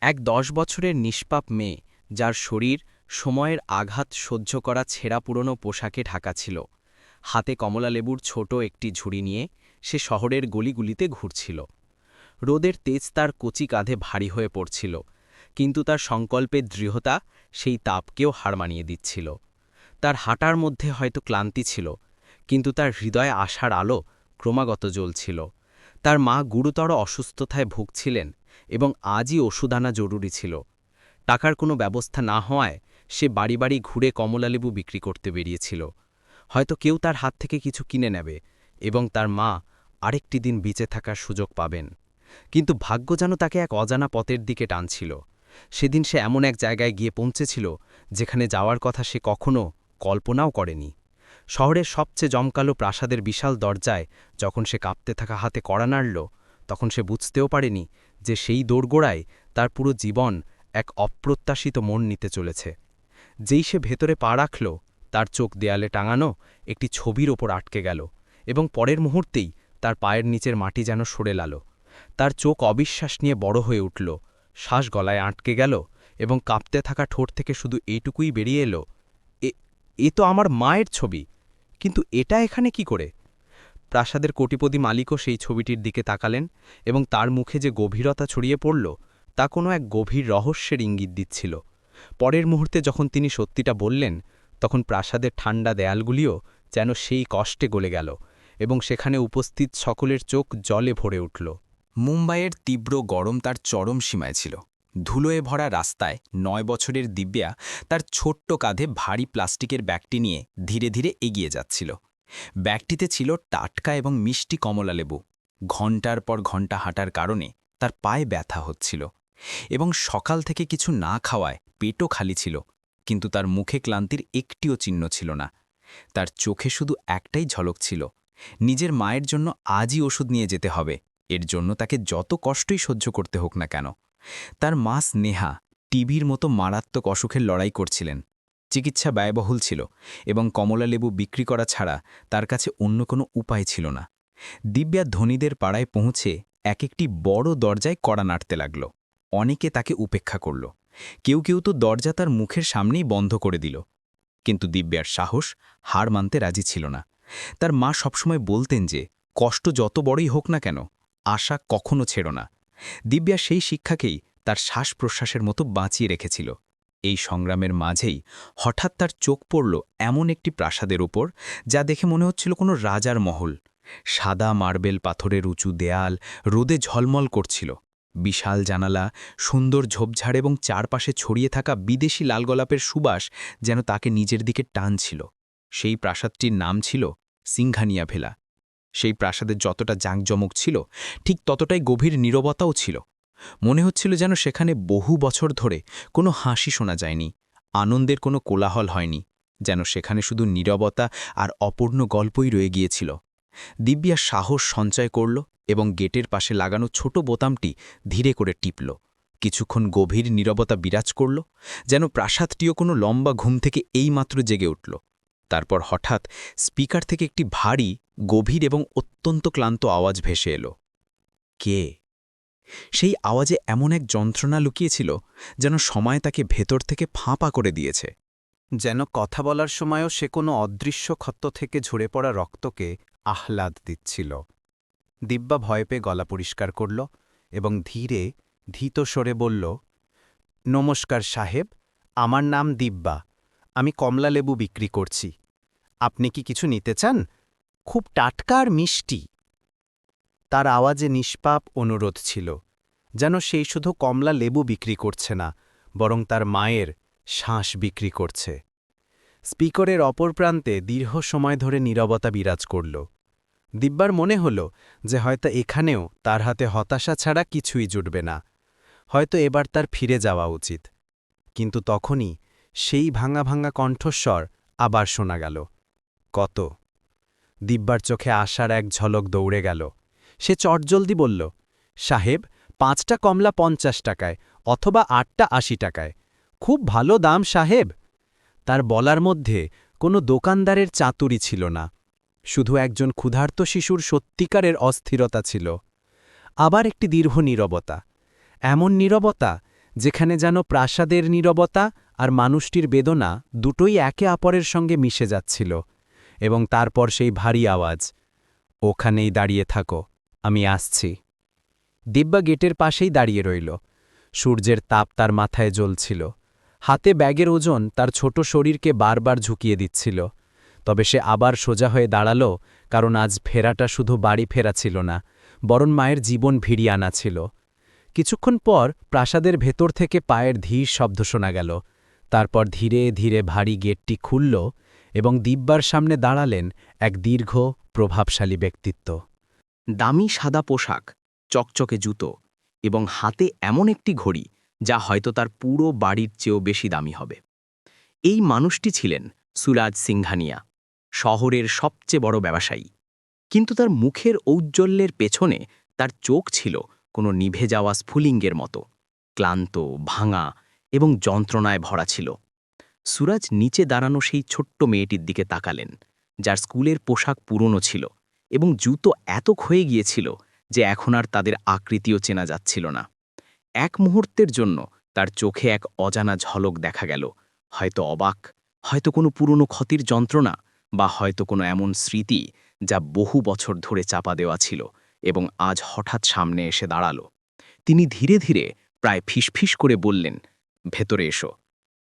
এক ১০ বছরের নিষ্পাপ মেয়ে, যার শরীর সময়ের আঘাত সহ্য করা ছেঁড়া পুরনো পোশাকে ঢাকা ছিল, হাতে কমলালেবুর ছোট একটি ঝুড়ি নিয়ে সে শহরের গলিগুলিতে ঘুরছিল। রোদের তেজ তার কচি কাঁধে ভারী হয়ে পড়ছিল, কিন্তু তার সংকল্পের দৃঢ়তা সেই তাপকেও হার মানিয়ে দিচ্ছিল। তার হাঁটার মধ্যে হয়তো ক্লান্তি ছিল, কিন্তু তার হৃদয়ে আশার আলো ক্রমাগত জ্বলছিল। তার মা গুরুতর অসুস্থতায় ভুগছিলেন এবং আজই ওষুধ আনা জরুরি ছিল। টাকার কোনো ব্যবস্থা না হওয়ায় সে বাড়ি বাড়ি ঘুরে কমলালেবু বিক্রি করতে বেরিয়েছিল। হয়তো কেউ তার হাত থেকে কিছু কিনে নেবে এবং তার মা আরেকটি দিন বেঁচে থাকার সুযোগ পাবেন। কিন্তু ভাগ্য যেন তাকে এক অজানা পথের দিকে টানছিল। সেদিন সে এমন এক জায়গায় গিয়ে পৌঁছেছিল যেখানে যাওয়ার কথা সে কখনো কল্পনাও করেনি। শহরের সবচেয়ে জমকালো প্রাসাদের বিশাল দরজায় যখন সে কাঁপতে থাকা হাতে কড়া নাড়ল, তখন সে বুঝতেও পারেনি যে সেই দোরগোড়ায় তার পুরো জীবন এক অপ্রত্যাশিত মোড় নিতে চলেছে। যেই সে ভেতরে পা রাখল, তার চোখ দেয়ালে টাঙানো একটি ছবির ওপর আটকে গেল এবং পরের মুহূর্তেই তার পায়ের নিচের মাটি যেন সরে লাল। তার চোখ অবিশ্বাস নিয়ে বড় হয়ে উঠল, শ্বাস গলায় আটকে গেল এবং কাঁপতে থাকা ঠোঁট থেকে শুধু এইটুকুই বেরিয়ে এলো, এ এ তো আমার মায়ের ছবি, কিন্তু এটা এখানে কি করে? প্রাসাদের কোটিপতি মালিকও সেই ছবিটির দিকে তাকালেন এবং তার মুখে যে গভীরতা ছড়িয়ে পড়ল, তা কোনো এক গভীর রহস্যের ইঙ্গিত দিচ্ছিল। পরের মুহূর্তে যখন তিনি সত্যিটা বললেন, তখন প্রাসাদের ঠান্ডা দেয়ালগুলিও যেন সেই কষ্টে গলে গেল এবং সেখানে উপস্থিত সকলের চোখ জলে ভরে উঠল। মুম্বাইয়ের তীব্র গরম তার চরম সীমায় ছিল। ধুলোয় ভরা রাস্তায় ৯ বছরের দিব্যা তার ছোট্ট কাঁধে ভারী প্লাস্টিকের ব্যাগটি নিয়ে ধীরে ধীরে এগিয়ে যাচ্ছিল। ব্যাগটিতে ছিল টাটকা এবং মিষ্টি কমলালেবু। ঘণ্টার পর ঘণ্টা হাঁটার কারণে তার পায়ে ব্যথা হচ্ছিল এবং সকাল থেকে কিছু না খাওয়ায় পেটও খালি ছিল, কিন্তু তার মুখে ক্লান্তির একটিও চিহ্ন ছিল না। তার চোখে শুধু একটাই ঝলক ছিল, নিজের মায়ের জন্য আজই ওষুধ নিয়ে যেতে হবে, এর জন্য তাকে যত কষ্টই সহ্য করতে হোক না কেন। তার মা স্নেহা টিবির মতো মারাত্মক অসুখের লড়াই করছিলেন। চিকিৎসা ব্যয়বহুল ছিল এবং কমলালেবু বিক্রি করা ছাড়া তার কাছে অন্য কোনো উপায় ছিল না। দিব্যা ধনীদের পাড়ায় পৌঁছে এক একটি বড় দরজায় কড়া নাড়তে লাগল। অনেকে তাকে উপেক্ষা করল, কেউ কেউ তো দরজা তার মুখের সামনেই বন্ধ করে দিল। কিন্তু দিব্যার সাহস হার মানতে রাজি ছিল না। তার মা সবসময় বলতেন যে কষ্ট যত বড়ই হোক না কেন, আশা কখনো ছেড়ো না। দিব্যা সেই শিক্ষাকেই তার শ্বাস-প্রশ্বাসের মতো বাঁচিয়ে রেখেছিল। এই সংগ্রামের মাঝেই হঠাৎ তার চোখ পড়ল এমন একটি প্রাসাদের ওপর, যা দেখে মনে হচ্ছিল কোনো রাজার মহল। সাদা মার্বেল পাথরের উঁচু দেয়াল রোদে ঝলমল করছিল। বিশাল জানালা, সুন্দর ঝোপঝাড় এবং চারপাশে ছড়িয়ে থাকা বিদেশি লাল গোলাপের সুবাস যেন তাকে নিজের দিকে টানছিল। সেই প্রাসাদটির নাম ছিল সিংঘানিয়া ভেলা। সেই প্রাসাদের যতটা জাঁকজমক ছিল, ঠিক ততটাই গভীর নীরবতাও ছিল। মনে হচ্ছিল যেন সেখানে বহু বছর ধরে কোনো হাসি শোনা যায়নি, আনন্দের কোনো কোলাহল হয়নি, যেন সেখানে শুধু নীরবতা আর অপূর্ণ গল্পই রয়ে গিয়েছিল। দিব্যা সাহস সঞ্চয় করল এবং গেটের পাশে লাগানো ছোট বোতামটি ধীরে করে টিপল। কিছুক্ষণ গভীর নীরবতা বিরাজ করল, যেন প্রাসাদটিও কোনো লম্বা ঘুম থেকে এইমাত্র জেগে উঠল। তারপর হঠাৎ স্পিকার থেকে একটি ভারী, গভীর এবং অত্যন্ত ক্লান্ত আওয়াজ ভেসে এলো। কে? সেই আওয়াজে এমন এক যন্ত্রণা লুকিয়েছিল যেন সময় তাকে ভেতর থেকে ফাঁপা করে দিয়েছে। যেন কথা বলার সময়ও সে কোনো অদৃশ্য ক্ষত থেকে ঝরে পড়া রক্তকে আহ্লাদ দিচ্ছিল। দিব্যা ভয় পেয়ে গলা পরিষ্কার করল এবং ধীরে ধীত স্বরে বলল, নমস্কার সাহেব, আমার নাম দিব্যা, আমি কমলালেবু বিক্রি করছি। আপনি কি কিছু নিতে চান? খুব টাটকা আর মিষ্টি। তার আওয়াজে নিষ্পাপ অনুরোধ ছিল, যেন সেই শুধু কমলা লেবু বিক্রি করছে না, বরং তার মায়ের শ্বাস বিক্রি করছে। স্পিকারের অপর প্রান্তে দীর্ঘ সময় ধরে নীরবতা বিরাজ করল। দিব্যার মনে হল যে হয়তো এখানেও তার হাতে হতাশা ছাড়া কিছুই জুটবে না, হয়তো এবার তার ফিরে যাওয়া উচিত। কিন্তু তখনই সেই ভাঙা ভাঙা কণ্ঠস্বর আবার শোনা গেল। কত? দিব্যার চোখে আশার এক ঝলক দৌড়ে গেল। সে চটজলদি বলল, সাহেব, 5টা কমলা 50 টাকায়, অথবা 8টা 80 টাকায়। খুব ভালো দাম সাহেব। তার বলার মধ্যে কোনো দোকানদারের চাতুরি ছিল না, শুধু একজন ক্ষুধার্ত শিশুর সত্যিকারের অস্থিরতা ছিল। আবার একটি দীর্ঘ নীরবতা, এমন নীরবতা যেখানে যেন প্রাসাদের নীরবতা আর মানুষটির বেদনা দুটোই একে অপরের সঙ্গে মিশে যাচ্ছিল। এবং তারপর সেই ভারী আওয়াজ, ওখানেই দাঁড়িয়ে থাকো, আমি আসছি। দিব্যা গেটের পাশেই দাঁড়িয়ে রইল। সূর্যের তাপ তার মাথায় জ্বলছিল। হাতে ব্যাগের ওজন তার ছোট শরীরকে বারবার ঝুঁকিয়ে দিচ্ছিল। তবে সে আবার সোজা হয়ে দাঁড়াল, কারণ আজ ফেরাটা শুধু বাড়ি ফেরা ছিল না, বরং মায়ের জীবন ভিড়িয়ে আনা ছিল। কিছুক্ষণ পর প্রাসাদের ভেতর থেকে পায়ের ধীর শব্দ শোনা গেল। তারপর ধীরে ধীরে ভারী গেটটি খুলল এবং দিব্যার সামনে দাঁড়ালেন এক দীর্ঘ, প্রভাবশালী ব্যক্তিত্ব। দামি সাদা পোশাক, চকচকে জুতো এবং হাতে এমন একটি ঘড়ি যা হয়তো তার পুরো বাড়ির চেয়েও বেশি দামি হবে। এই মানুষটি ছিলেন সুরাজ সিংঘানিয়া, শহরের সবচেয়ে বড় ব্যবসায়ী। কিন্তু তার মুখের ঔজ্জ্বল্যের পেছনে তার চোখ ছিল কোনো নিভে যাওয়া স্ফুলিঙ্গের মতো, ক্লান্ত, ভাঙা এবং যন্ত্রণায় ভরা ছিল। সুরাজ নিচে দাঁড়ানো সেই ছোট্ট মেয়েটির দিকে তাকালেন, যার স্কুলের পোশাক পুরনো ছিল এবং জুতো এত ক্ষয়ে গিয়েছিল যে এখন আর তাদের আকৃতিও চেনা যাচ্ছিল না। এক মুহূর্তের জন্য তার চোখে এক অজানা ঝলক দেখা গেল, হয়তো অবাক, হয়তো কোনো পুরনো ক্ষতির যন্ত্রণা, বা হয়তো কোনো এমন স্মৃতি যা বহু বছর ধরে চাপা দেওয়া ছিল এবং আজ হঠাৎ সামনে এসে দাঁড়াল। তিনি ধীরে ধীরে, প্রায় ফিসফিস করে বললেন, ভেতরে এসো।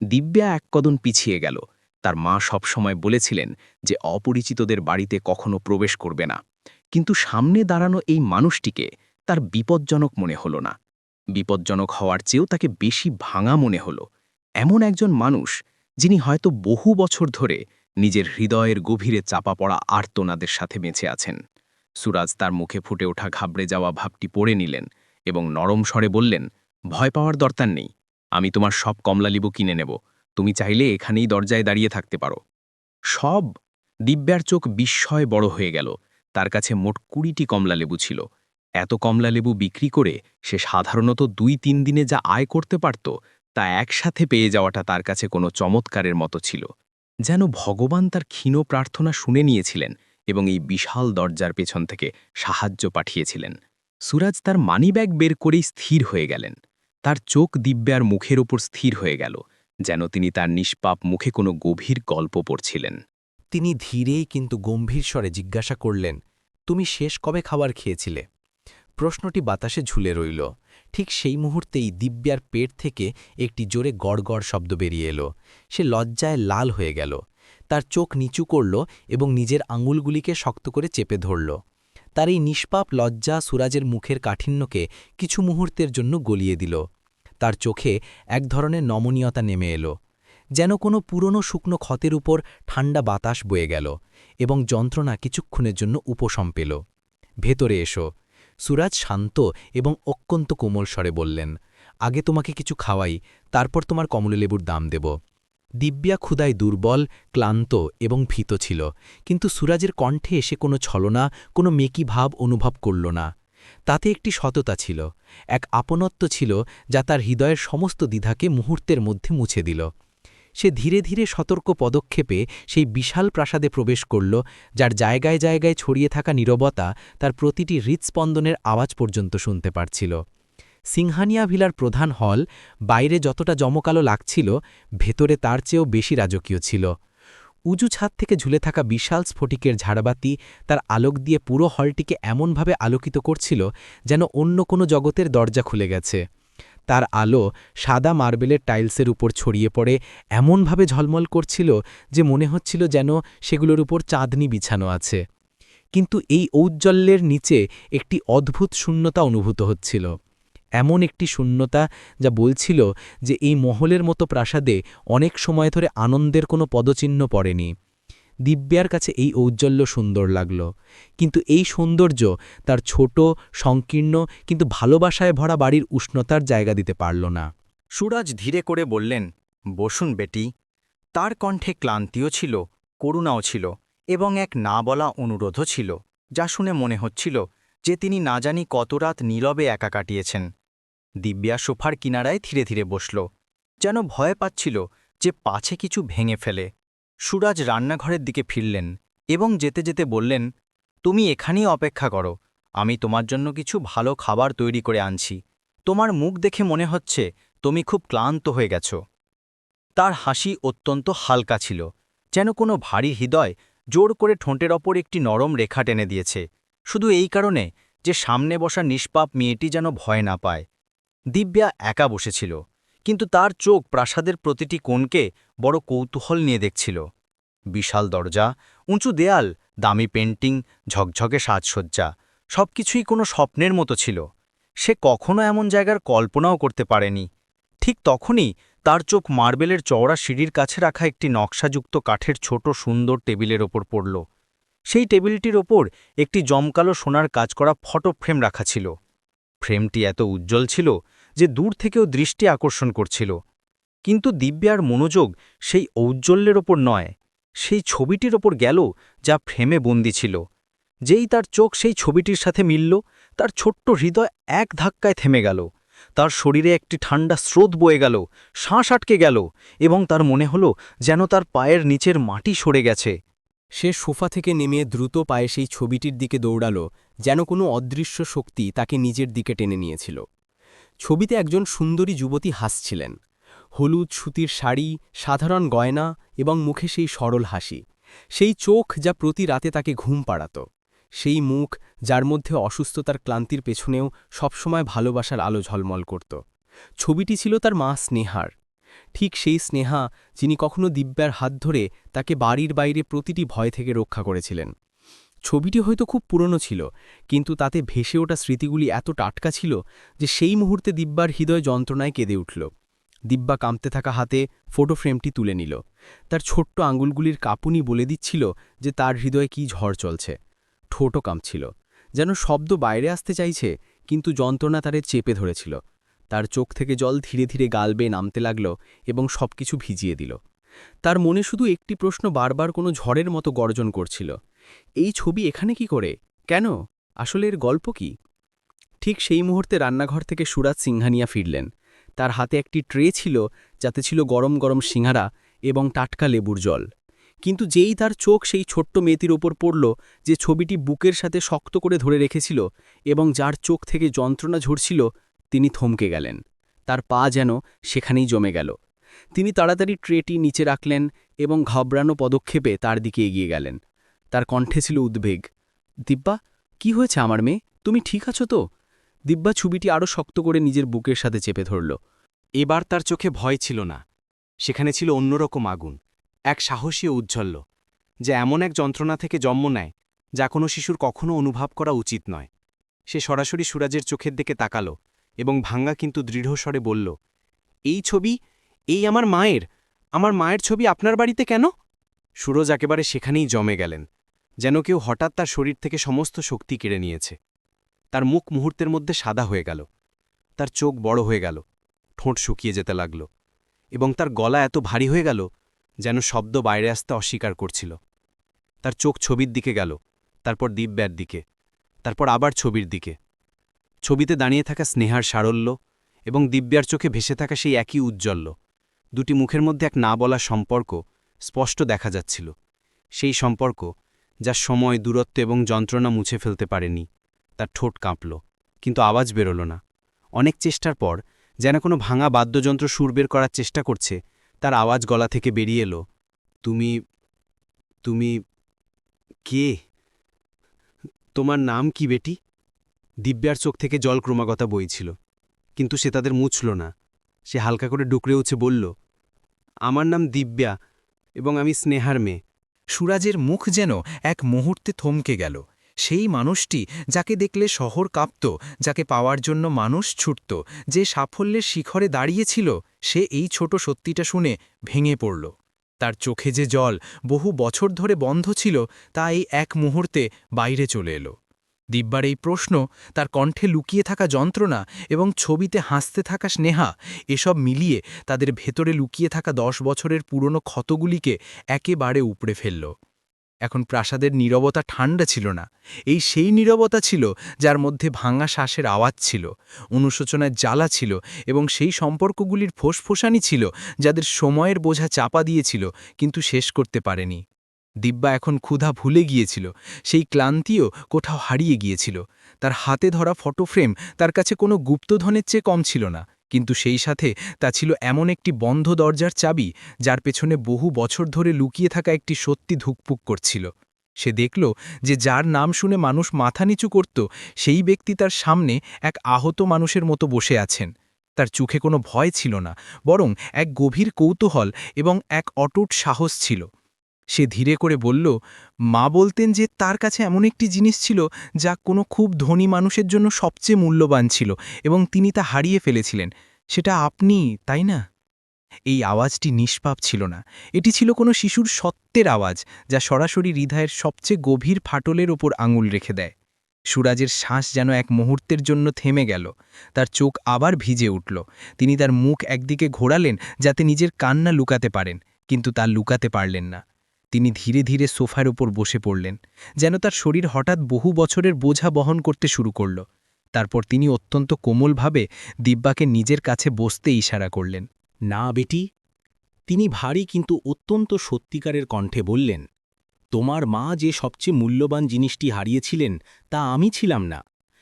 দিব্যা এক কদম পিছিয়ে গেল। তার মা সবসময় বলেছিলেন যে অপরিচিতদের বাড়িতে কখনো প্রবেশ করবে না। কিন্তু সামনে দাঁড়ানো এই মানুষটিকে তার বিপজ্জনক মনে হল না। বিপজ্জনক হওয়ার চেয়েও তাকে বেশি ভাঙা মনে হল। এমন একজন মানুষ যিনি হয়তো বহু বছর ধরে নিজের হৃদয়ের গভীরে চাপা পড়া আর্তনাদের সাথে বেঁচে আছেন। সুরাজ তার মুখে ফুটে ওঠা ঘাবড়ে যাওয়া ভাবটি পড়ে নিলেন এবং নরম স্বরে বললেন, ভয় পাওয়ার দরকার নেই। আমি তোমার সব কমলালেবু কিনে নেব। তুমি চাইলে এখানেই দরজায় দাঁড়িয়ে থাকতে পারো। সব? দিব্যার চোখ বিস্ময় বড় হয়ে গেল। তার কাছে মোট ২০টি কমলালেবু ছিল। এত কমলালেবু বিক্রি করে সে সাধারণত ২-৩ দিনে যা আয় করতে পারত, তা একসাথে পেয়ে যাওয়াটা তার কাছে কোনো চমৎকারের মতো ছিল। যেন ভগবান তার ক্ষীণ প্রার্থনা শুনে নিয়েছিলেন এবং এই বিশাল দরজার পেছন থেকে সাহায্য পাঠিয়েছিলেন। সুরাজ তার মানিব্যাগ বের করেই স্থির হয়ে গেলেন। তার চোখ দিব্যার মুখের ওপর স্থির হয়ে গেল, যেন তিনি তার নিষ্পাপ মুখে কোনো গভীর গল্প পড়ছিলেন। তিনি ধীরেই কিন্তু গম্ভীর স্বরে জিজ্ঞাসা করলেন, তুমি শেষ কবে খাবার খেয়েছিলে? প্রশ্নটি বাতাসে ঝুলে রইল। ঠিক সেই মুহূর্তেই দিব্যার পেট থেকে একটি জোরে গড়গড় শব্দ বেরিয়ে এলো। সে লজ্জায় লাল হয়ে গেল। তার চোখ নিচু করল এবং নিজের আঙুলগুলিকে শক্ত করে চেপে ধরল। তার এই নিষ্পাপ লজ্জা সুরাজের মুখের কাঠিন্যকে কিছু মুহূর্তের জন্য গলিয়ে দিল। তার চোখে এক ধরনের নমনীয়তা নেমে এলো, যেন কোনো পুরনো শুকনো ক্ষতের উপর ঠান্ডা বাতাস বয়ে গেল এবং যন্ত্রণা কিছুক্ষণের জন্য উপশম পেল। ভেতরে এসো, সুরাজ শান্ত এবং অত্যন্ত কোমল স্বরে বললেন। আগে তোমাকে কিছু খাওয়াই, তারপর তোমার কমলালেবুর দাম দেব। দিব্যা ক্ষুধায় দুর্বল, ক্লান্ত এবং ভীত ছিল, কিন্তু সুরাজের কণ্ঠে এসে কোনো ছলনা, কোনো মেকি ভাব অনুভব করল না। তাতে একটি সততা ছিল, এক আপনত্ব ছিল যা তার হৃদয়ের সমস্ত দ্বিধাকে মুহূর্তের মধ্যে মুছে দিল। সে ধীরে ধীরে সতর্ক পদক্ষেপে সেই বিশাল প্রাসাদে প্রবেশ করল, যার জায়গায় জায়গায় ছড়িয়ে থাকা নীরবতা তার প্রতিটি হৃৎস্পন্দনের আওয়াজ পর্যন্ত শুনতে পারছিল। সিংহানিয়া ভিলার প্রধান হল বাইরে যতটা জমকালো লাগছিল, ভেতরে তার চেয়েও বেশি রাজকীয় ছিল। উঁচু ছাদ থেকে ঝুলে থাকা বিশাল স্ফটিকের ঝাড়বাতি তার আলোক দিয়ে পুরো হলটিকে এমনভাবে আলোকিত করছিল যেন অন্য কোনো জগতের দরজা খুলে গেছে। তার আলো সাদা মার্বেলের টাইলসের উপর ছড়িয়ে পড়ে এমনভাবে ঝলমল করছিল যে মনে হচ্ছিল যেন সেগুলোর উপর চাঁদনি বিছানো আছে। কিন্তু এই ঔজ্জ্বল্যের নিচে একটি অদ্ভুত শূন্যতা অনুভূত হচ্ছিল, এমন একটি শূন্যতা যা বলছিল যে এই মহলের মতো প্রাসাদে অনেক সময় ধরে আনন্দের কোনো পদচিহ্ন পড়েনি। দিব্যার কাছে এই ঔজ্জ্বল্য সুন্দর লাগল, কিন্তু এই সৌন্দর্য তার ছোট, সংকীর্ণ কিন্তু ভালোবাসায় ভরা বাড়ির উষ্ণতার জায়গা দিতে পারল না। সুরাজ ধীরে করে বললেন, বসুন বেটি। তার কণ্ঠে ক্লান্তিও ছিল, করুণাও ছিল এবং এক না বলা অনুরোধও ছিল, যা শুনে মনে হচ্ছিল যে তিনি না জানি কত রাত নীরবে একা কাটিয়েছেন। দিব্যা সোফার কিনারায় ধীরে ধীরে বসল, যেন ভয় পাচ্ছিল যে পাছে কিছু ভেঙে ফেলে। সুরাজ রান্নাঘরের দিকে ফিরলেন এবং যেতে যেতে বললেন, তুমি এখানেই অপেক্ষা করো, আমি তোমার জন্য কিছু ভালো খাবার তৈরি করে আনছি। তোমার মুখ দেখে মনে হচ্ছে তুমি খুব ক্লান্ত হয়ে গেছ। তার হাসি অত্যন্ত হালকা ছিল, যেন কোনো ভারী হৃদয় জোর করে ঠোঁটের ওপর একটি নরম রেখা টেনে দিয়েছে, শুধু এই কারণে যে সামনে বসা নিষ্পাপ মেয়েটি যেন ভয় না পায়। দিব্যা একা বসেছিল, কিন্তু তার চোখ প্রাসাদের প্রতিটি কোণকে বড় কৌতূহল নিয়ে দেখছিল। বিশাল দরজা, উঁচু দেয়াল, দামি পেন্টিং, ঝকঝকে সাজসজ্জা, সবকিছুই কোনো স্বপ্নের মতো ছিল। সে কখনো এমন জায়গার কল্পনাও করতে পারেনি। ঠিক তখনই তার চোখ মার্বেলের চওড়া সিঁড়ির কাছে রাখা একটি নকশাযুক্ত কাঠের ছোট সুন্দর টেবিলের ওপর পড়ল। সেই টেবিলটির ওপর একটি জমকালো সোনার কাজ করা ফটো ফ্রেম রাখা ছিল। ফ্রেমটি এত উজ্জ্বল ছিল যে দূর থেকেও দৃষ্টি আকর্ষণ করছিল। কিন্তু দিব্যার মনোযোগ সেই ঔজ্জ্বল্যের ওপর নয়, সেই ছবিটির ওপর গেল যা ফ্রেমে বন্দী ছিল। যেই তার চোখ সেই ছবিটির সাথে মিলল, তার ছোট্ট হৃদয় এক ধাক্কায় থেমে গেল। তার শরীরে একটি ঠান্ডা স্রোত বয়ে গেল, শ্বাস আটকে গেল, এবং তার মনে হল যেন তার পায়ের নিচের মাটি সরে গেছে। সে সোফা থেকে নেমে দ্রুত পায়ে সেই ছবিটির দিকে দৌড়াল, যেন কোনো অদৃশ্য শক্তি তাকে নিজের দিকে টেনে নিয়েছিল। ছবিতে একজন সুন্দরী যুবতী হাসছিলেন। হলুদ সুতির শাড়ি, সাধারণ গয়না এবং মুখে সেই সরল হাসি। সেই চোখ যা প্রতি রাতে তাকে ঘুম পাড়াত। সেই মুখ যার মধ্যে অসুস্থতার ক্লান্তির পেছনেও সবসময় ভালোবাসার আলো ঝলমল করত। ছবিটি ছিল তার মা স্নেহার। ঠিক সেই স্নেহা যিনি কখনো দিব্যার হাত ধরে তাকে বাড়ির বাইরে প্রতিটি ভয় থেকে রক্ষা করেছিলেন। ছবিটি হয়তো খুব পুরনো ছিল, কিন্তু তাতে ভেসে ওঠা স্মৃতিগুলি এত টাটকা ছিল যে সেই মুহূর্তে দিব্যার হৃদয় যন্ত্রণায় কেঁদে উঠল। দিব্যা কাঁপতে থাকা হাতে ফটো ফ্রেমটি তুলে নিল। তার ছোট্ট আঙুলগুলির কাঁপুনি বলে দিচ্ছিল যে তার হৃদয়ে কী ঝড় চলছে। ঠোঁটও কাঁপছিল, যেন শব্দ বাইরে আসতে চাইছে, কিন্তু যন্ত্রণা তারে চেপে ধরেছিল। তার চোখ থেকে জল ধীরে ধীরে গাল বেয়ে নামতে লাগল এবং সবকিছু ভিজিয়ে দিল। তার মনে শুধু একটি প্রশ্ন বারবার কোনো ঝড়ের মতো গর্জন করছিল। এই ছবি এখানে কি করে? কেন? আসলে এর গল্প কি? ঠিক সেই মুহূর্তে রান্নাঘর থেকে সুরাজ সিংহানিয়া ফিরলেন। তার হাতে একটি ট্রে ছিল, যাতে ছিল গরম গরম সিঙ্গারা এবং টাটকা লেবুর জল। কিন্তু যেই তার চোখ সেই ছোট্ট মেয়েটির ওপর পড়ল, যে ছবিটি বুকের সাথে শক্ত করে ধরে রেখেছিল এবং যার চোখ থেকে যন্ত্রণা ঝরছিল, তিনি থমকে গেলেন। তার পা যেন সেখানেই জমে গেল। তিনি তাড়াতাড়ি ট্রেটি নিচে রাখলেন এবং ঘাবড়ানো পদক্ষেপে তার দিকে এগিয়ে গেলেন। তার কণ্ঠে ছিল উদ্বেগ। দিব্যা, কি হয়েছে আমার মেয়ে? তুমি ঠিক আছো তো? দিব্যা ছবিটি আরও শক্ত করে নিজের বুকের সাথে চেপে ধরল। এবার তার চোখে ভয় ছিল না, সেখানে ছিল অন্যরকম আগুন, এক সাহসী উজ্জ্বল্য, যা এমন এক যন্ত্রণা থেকে জন্ম নেয় যা কোনো শিশুর কখনো অনুভব করা উচিত নয়। সে সরাসরি সুরাজের চোখের দিকে তাকাল এবং ভাঙ্গা কিন্তু দৃঢ় স্বরে বলল, এই ছবি, এই আমার মায়ের ছবি আপনার বাড়িতে কেন? সুরজ একেবারে সেখানেই জমে গেলেন, যেন কেউ হঠাৎ তার শরীর থেকে সমস্ত শক্তি কেড়ে নিয়েছে। তার মুখ মুহূর্তের মধ্যে সাদা হয়ে গেল, তার চোখ বড় হয়ে গেল, ঠোঁট শুকিয়ে যেতে লাগল, এবং তার গলা এত ভারী হয়ে গেল যেন শব্দ বাইরে আসতে অস্বীকার করছিল। তার চোখ ছবির দিকে গেল, তারপর দিব্যার দিকে, তারপর আবার ছবির দিকে। ছবিতে দাঁড়িয়ে থাকা স্নেহার সারল্য এবং দিব্যার চোখে ভেসে থাকা সেই একই উজ্জ্বল্য, দুটি মুখের মধ্যে এক না বলা সম্পর্ক স্পষ্ট দেখা যাচ্ছিল। সেই সম্পর্ক যা সময়, দূরত্ব এবং যন্ত্রণা মুছে ফেলতে পারেনি। তার ঠোঁট কাঁপল, কিন্তু আওয়াজ বেরোল না। অনেক চেষ্টার পর, যেন কোনো ভাঙা বাদ্যযন্ত্র সুর বের করার চেষ্টা করছে, তার আওয়াজ গলা থেকে বেরিয়ে এলো, তুমি তুমি কে? তোমার নাম কি বেটি? দিব্যার চোখ থেকে জল ক্রমাগত বইছিল, কিন্তু সে তাদের মুছল না। সে হালকা করে ডুকরে উঠে বলল, আমার নাম দিব্যা এবং আমি স্নেহার মেয়ে। সুরাজের মুখ যেন এক মুহূর্তে থমকে গেল। সেই মানুষটি যাকে দেখলে শহর কাঁপত, যাকে পাওয়ার জন্য মানুষ ছুটত, যে সাফল্যের শিখরে দাঁড়িয়েছিল, সে এই ছোট সত্যিটা শুনে ভেঙে পড়ল। তার চোখে যে জল বহু বছর ধরে বন্ধ ছিল, তা এই এক মুহূর্তে বাইরে চলে এলো। দিব্যার এই প্রশ্ন, তার কণ্ঠে লুকিয়ে থাকা যন্ত্রণা এবং ছবিতে হাসতে থাকা স্নেহা, এসব মিলিয়ে তাদের ভেতরে লুকিয়ে থাকা 10 বছরের পুরনো ক্ষতগুলিকে একেবারে উপড়ে ফেলল। এখন প্রাসাদের নীরবতা ঠান্ডা ছিল না। এই সেই নীরবতা ছিল যার মধ্যে ভাঙা শ্বাসের আওয়াজ ছিল, অনুশোচনার জ্বালা ছিল, এবং সেই সম্পর্কগুলির ফোঁসফোঁসানি ছিল যাদের সময়ের বোঝা চাপা দিয়েছিল কিন্তু শেষ করতে পারেনি। দিব্যা এখন ক্ষুধা ভুলে গিয়েছিল, সেই ক্লান্তিও কোথাও হারিয়ে গিয়েছিল। তার হাতে ধরা ফটো ফ্রেম তার কাছে কোনো গুপ্তধনের চেয়ে কম ছিল না, কিন্তু সেই সাথে তা ছিল এমন একটি বন্ধ দরজার চাবি যার পেছনে বহু বছর ধরে লুকিয়ে থাকা একটি সত্যি ধুকপুক করছিল। সে দেখল যে যার নাম শুনে মানুষ মাথা নিচু করত, সেই ব্যক্তি তার সামনে এক আহত মানুষের মতো বসে আছেন। তার চোখে কোনো ভয় ছিল না, বরং এক গভীর কৌতূহল এবং এক অটুট সাহস ছিল। সে ধীরে করে বলল, মা বলতেন যে তার কাছে এমন একটি জিনিস ছিল যা কোনো খুব ধনী মানুষের জন্য সবচেয়ে মূল্যবান ছিল এবং তিনি তা হারিয়ে ফেলেছিলেন। সেটা আপনি, তাই না? এই আওয়াজটি নিষ্পাপ ছিল না, এটি ছিল কোনো শিশুর সত্যের আওয়াজ যা সরাসরি হৃদয়ের সবচেয়ে গভীর ফাটলের ওপর আঙুল রেখে দেয়। সুরাজের শ্বাস যেন এক মুহূর্তের জন্য থেমে গেল, তার চোখ আবার ভিজে উঠল। তিনি তার মুখ একদিকে ঘোরালেন যাতে নিজের কান্না লুকাতে পারেন, কিন্তু তা লুকাতে পারলেন না। তিনি ধীরে ধীরে সোফার উপর বসে পড়লেন, যেন তার শরীর হঠাৎ বহু বছরের বোঝা বহন করতে শুরু করল। তারপর তিনি অত্যন্ত কোমলভাবে দিব্যাকে নিজের কাছে বসতে ইশারা করলেন। না বেটি, তিনি ভারী কিন্তু অত্যন্ত সত্যিকারের কণ্ঠে বললেন, তোমার মা যে সবচেয়ে মূল্যবান জিনিসটি হারিয়েছিলেন তা আমি ছিলাম না।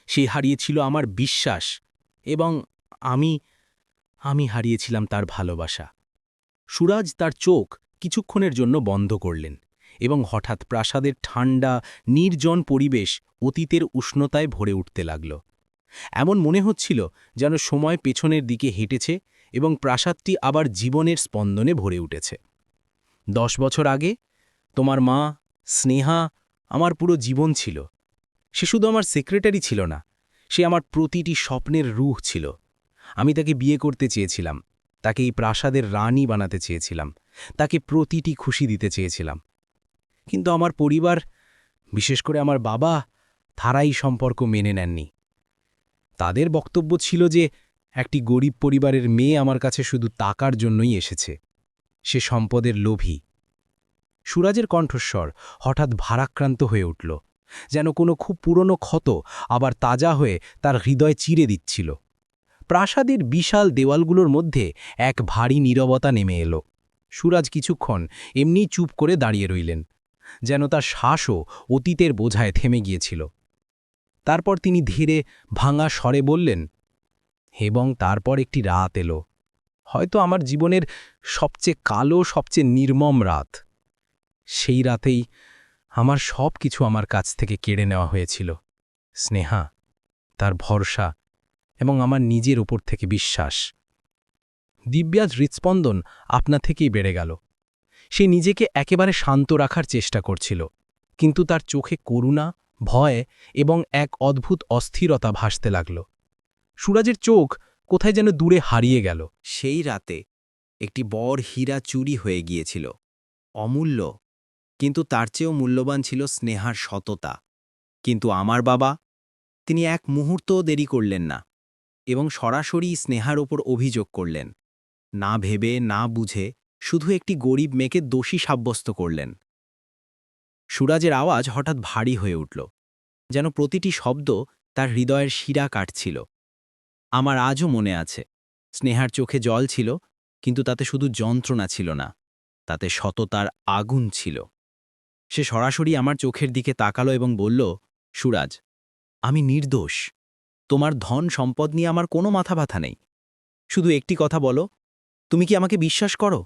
সে হারিয়েছিল আমার বিশ্বাস, এবং আমি হারিয়েছিলাম তার ভালোবাসা। সুরাজ তার চোখ কিছুক্ষণের জন্য বন্ধ করলেন, এবং হঠাৎ প্রাসাদের ঠান্ডা নির্জন পরিবেশ অতীতের উষ্ণতায় ভরে উঠতে লাগল। এমন মনে হচ্ছিল যেন সময় পেছনের দিকে হেঁটেছে এবং প্রাসাদটি আবার জীবনের স্পন্দনে ভরে উঠেছে। 10 বছর আগে তোমার মা স্নেহা আমার পুরো জীবন ছিল। সে শুধু আমার সেক্রেটারি ছিল না, সে আমার প্রতিটি স্বপ্নের রূহ ছিল। আমি তাকে বিয়ে করতে চেয়েছিলাম, তাকে এই প্রাসাদের রানী বানাতে চেয়েছিলাম, তাকে প্রতিটি খুশি দিতে চেয়েছিলাম। কিন্তু আমার পরিবার, বিশেষ করে আমার বাবা, তারা এই সম্পর্ক মেনে নেননি। তাদের বক্তব্য ছিল যে একটি গরিব পরিবারের মেয়ে আমার কাছে শুধু টাকার জন্যই এসেছে, সে সম্পদের লোভী। সুরাজের কণ্ঠস্বর হঠাৎ ভারাক্রান্ত হয়ে উঠল, যেন কোনো খুব পুরনো ক্ষত আবার তাজা হয়ে তার হৃদয় চিরে দিচ্ছিল। প্রাসাদের বিশাল দেওয়ালগুলোর মধ্যে এক ভারী নীরবতা নেমে এলো। সুরাজ কিছুক্ষণ এমনি চুপ করে দাঁড়িয়ে রইলেন, যেন তার শ্বাসও অতীতের বোঝায় থেমে গিয়েছিল। তারপর তিনি ধীরে ভাঙা স্বরে বললেন, এবং তারপর একটি রাত এলো, হয়তো আমার জীবনের সবচেয়ে কালো, সবচেয়ে নির্মম রাত। সেই রাতেই আমার সব কিছু আমার কাছ থেকে কেড়ে নেওয়া হয়েছিল। স্নেহা, তার ভরসা এবং আমার নিজের উপর থেকে বিশ্বাস। দিব্যার হৃৎস্পন্দন আপনা থেকেই বেড়ে গেল। সে নিজেকে একেবারে শান্ত রাখার চেষ্টা করছিল, কিন্তু তার চোখে করুণা, ভয় এবং এক অদ্ভুত অস্থিরতা ভাসতে লাগল। সুরাজের চোখ কোথায় যেন দূরে হারিয়ে গেল। সেই রাতে একটি বড় হীরা চুরি হয়ে গিয়েছিল, অমূল্য, কিন্তু তার চেয়েও মূল্যবান ছিল স্নেহার সততা। কিন্তু আমার বাবা, তিনি এক মুহূর্তও দেরি করলেন না এবং সরাসরি স্নেহার ওপর অভিযোগ করলেন। না ভেবে, না বুঝে, শুধু একটি গরিব মেয়েকে দোষী সাব্যস্ত করলেন। সুরাজের আওয়াজ হঠাৎ ভারী হয়ে উঠল, যেন প্রতিটি শব্দ তার হৃদয়ের শিরা কাটছিল। আমার আজও মনে আছে, স্নেহার চোখে জল ছিল, কিন্তু তাতে শুধু যন্ত্রণা ছিল না, তাতে সততার আগুন ছিল। সে সরাসরি আমার চোখের দিকে তাকালো এবং বলল, সুরাজ, আমি নির্দোষ। তোমার ধন সম্পদ নিয়ে আমার কোনো মাথা ব্যথা নেই। শুধু একটি কথা বলো, তুমি কি আমাকে বিশ্বাস করো?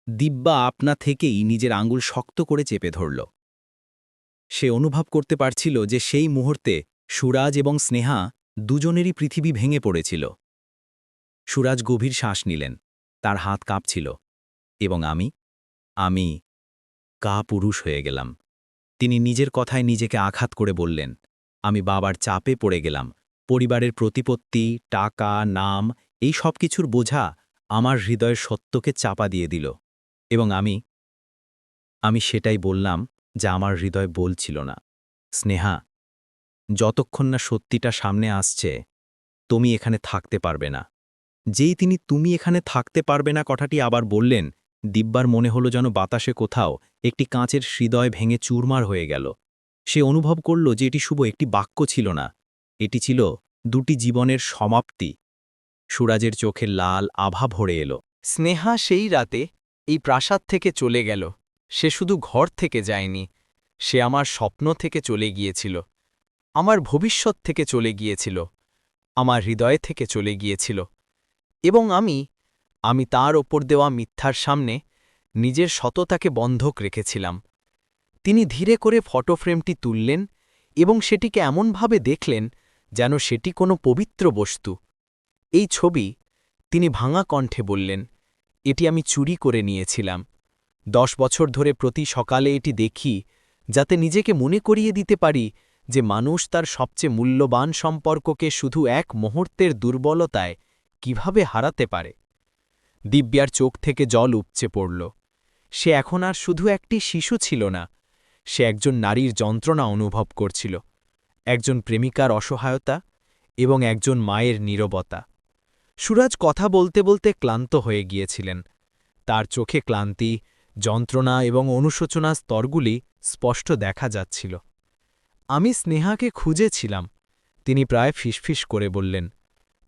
দিব্যা আপনা থেকেই নিজের আঙুল শক্ত করে চেপে ধরল। সে অনুভব করতে পারছিল যে সেই মুহূর্তে সুরাজ এবং স্নেহা দুজনেরই পৃথিবী ভেঙে পড়েছিল। সুরাজ গভীর শ্বাস নিলেন, তার হাত কাঁপছিল, এবং আমি কাপুরুষ হয়ে গেলাম। তিনি নিজের কথায় নিজেকে আঘাত করে বললেন, আমি বাবার চাপে পড়ে গেলাম। পরিবারের প্রতিপত্তি, টাকা, নাম, এই সব কিছুর বোঝা আমার হৃদয়ের সত্যকে চাপা দিয়ে দিল। এবং আমি সেটাই বললাম যা আমার হৃদয় বলছিল না। স্নেহা, যতক্ষণ না সত্যিটা সামনে আসছে, তুমি এখানে থাকতে পারবে না। যেই তিনি তুমি এখানে থাকতে পারবে না কথাটি আবার বললেন, দিব্যার মনে হলো যেন বাতাসে কোথাও একটি কাঁচের হৃদয় ভেঙে চুরমার হয়ে গেল। সে অনুভব করল যে এটি শুভ একটি বাক্য ছিল না, এটি ছিল দুটি জীবনের সমাপ্তি। সুরাজের চোখে লাল আভা ভরে এলো। স্নেহা সেই রাতে এই প্রাসাদ থেকে চলে গেল। সে শুধু ঘর থেকে যায়নি, সে আমার স্বপ্ন থেকে চলে গিয়েছিল, আমার ভবিষ্যৎ থেকে চলে গিয়েছিল, আমার হৃদয় থেকে চলে গিয়েছিল। এবং আমি তার ওপর দেওয়া মিথ্যার সামনে নিজের সততাকে বন্ধক রেখেছিলাম। তিনি ধীরে করে ফটো ফ্রেমটি তুললেন এবং সেটিকে এমনভাবে দেখলেন যেন সেটি কোনো পবিত্র বস্তু। এই ছবি, তিনি ভাঙা কণ্ঠে বললেন, এটি আমি চুরি করে নিয়েছিলাম। 10 বছর ধরে প্রতি সকালে এটি দেখি, যাতে নিজেকে মনে করিয়ে দিতে পারি যে মানুষ তার সবচেয়ে মূল্যবান সম্পর্ককে শুধু এক মুহূর্তের দুর্বলতায় কিভাবে হারাতে পারে। দিব্যার চোখ থেকে জল উপচে পড়ল। সে এখন আর শুধু একটি শিশু ছিল না, সে একজন নারীর যন্ত্রণা অনুভব করছিল, একজন প্রেমিকার অসহায়তা এবং একজন মায়ের নীরবতা। সুরাজ কথা বলতে বলতে ক্লান্ত হয়ে গিয়েছিলেন। তার চোখে ক্লান্তি, যন্ত্রণা এবং অনুশোচনার স্তরগুলি স্পষ্ট দেখা যাচ্ছিল। আমি স্নেহাকে খুঁজেছিলাম, তিনি প্রায় ফিসফিস করে বললেন।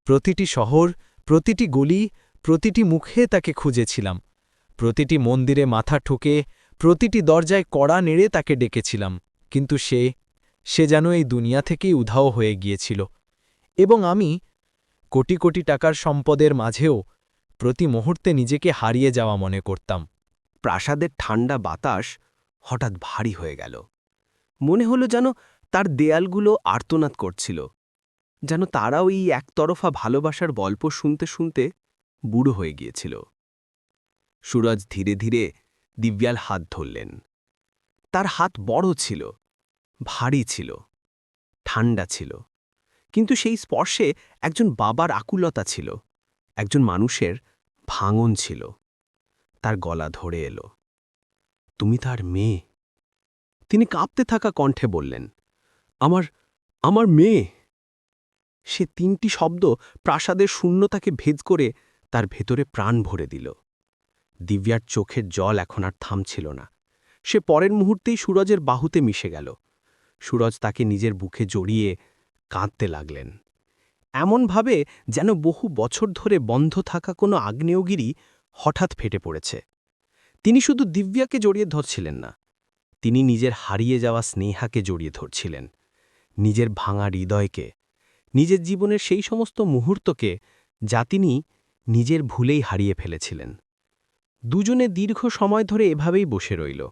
প্রতিটি শহর, প্রতিটি গলি, প্রতিটি মুখে তাকে খুঁজেছিলাম। প্রতিটি মন্দিরে মাথা ঠুকে, প্রতিটি দরজায় কড়া নেড়ে তাকে ডেকেছিলাম, কিন্তু সে যেন এই দুনিয়া থেকেই উধাও হয়ে গিয়েছিল। এবং আমি কোটি কোটি টাকার সম্পদের মাঝেও প্রতি মুহূর্তে নিজেকে হারিয়ে যাওয়া মনে করতাম। প্রাসাদের ঠান্ডা বাতাস হঠাৎ ভারী হয়ে গেল। মনে হলো যেন তার দেয়ালগুলো আর্তনাদ করছিল, যেন তারাও এই একতরফা ভালোবাসার গল্প শুনতে শুনতে বুড়ো হয়ে গিয়েছিল। সুরজ ধীরে ধীরে দিব্যার হাত ধরলেন। তার হাত বড় ছিল, ভারী ছিল, ঠান্ডা ছিল, কিন্তু সেই স্পর্শে একজন বাবার আকুলতা ছিল, একজন মানুষের ভাঙন ছিল। তার গলা ধরে এলো, তুমি তার মেয়ে। তিনি কাঁপতে থাকা কণ্ঠে বললেন, আমার মেয়ে। সে 3টি শব্দ প্রাসাদের শূন্যতাকে ভেদ করে তার ভেতরে প্রাণ ভরে দিল। দিব্যার চোখের জল এখন আর থামছিল না। সে পরের মুহূর্তেই সুরজের বাহুতে মিশে গেল। সুরজ তাকে নিজের বুকে জড়িয়ে কাঁদতে লাগলেন, এমনভাবে যেন বহু বছর ধরে বন্ধ থাকা কোনো আগ্নেয়গিরি হঠাৎ ফেটে পড়েছে। তিনি শুধু দিব্যাকে জড়িয়ে ধরছিলেন না, তিনি নিজের হারিয়ে যাওয়া স্নেহাকে জড়িয়ে ধরছিলেন, নিজের ভাঙা হৃদয়কে, নিজের জীবনের সেই সমস্ত মুহূর্তকে যা তিনি নিজের ভুলেই হারিয়ে ফেলেছিলেন। দুজনে দীর্ঘ সময় ধরে এভাবেই বসে রইল,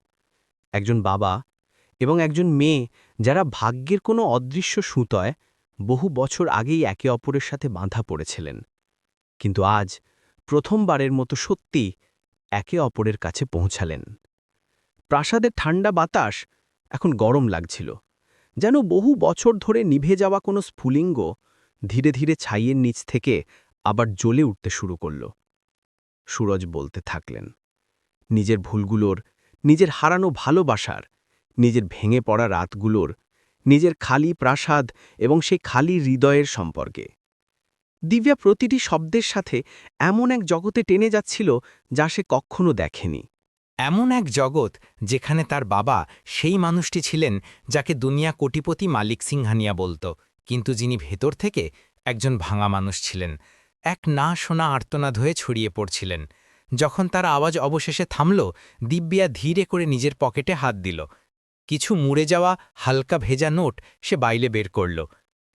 একজন বাবা এবং একজন মেয়ে, যারা ভাগ্যের কোনো অদৃশ্য সুতোয় বহু বছর আগেই একে অপরের সাথে বাঁধা পড়েছিলেন, কিন্তু আজ প্রথমবারের মতো সত্যি একে অপরের কাছে পৌঁছালেন। প্রাসাদের ঠান্ডা বাতাস এখন গরম লাগছিল, যেন বহু বছর ধরে নিভে যাওয়া কোনো স্ফুলিঙ্গ ধীরে ধীরে ছাইয়ের নিচ থেকে আবার জ্বলে উঠতে শুরু করল। সুরজ বলতে থাকলেন, নিজের ভুলগুলোর, নিজের হারানো ভালোবাসার, নিজের ভেঙে পড়া রাতগুলোর, নিজের খালি প্রাসাদ এবং সেই খালি হৃদয়ের সম্পর্কে। দিব্যা প্রতিটি শব্দের সাথে এমন এক জগতে টেনে যাচ্ছিল যা সে কখনো দেখেনি। এমন এক জগৎ যেখানে তার বাবা সেই মানুষটি ছিলেন যাকে দুনিয়া কোটিপতি মালিক সিংহানিয়া বলত, কিন্তু যিনি ভেতর থেকে একজন ভাঙা মানুষ ছিলেন, এক না শোনা আর্তনাদ হয়ে ছড়িয়ে পড়ছিলেন। যখন তার আওয়াজ অবশেষে থামল, দিব্যা ধীরে করে নিজের পকেটে হাত দিল। কিছু মুড়ে যাওয়া হালকা ভেজা নোট সে বাইরে বের করল।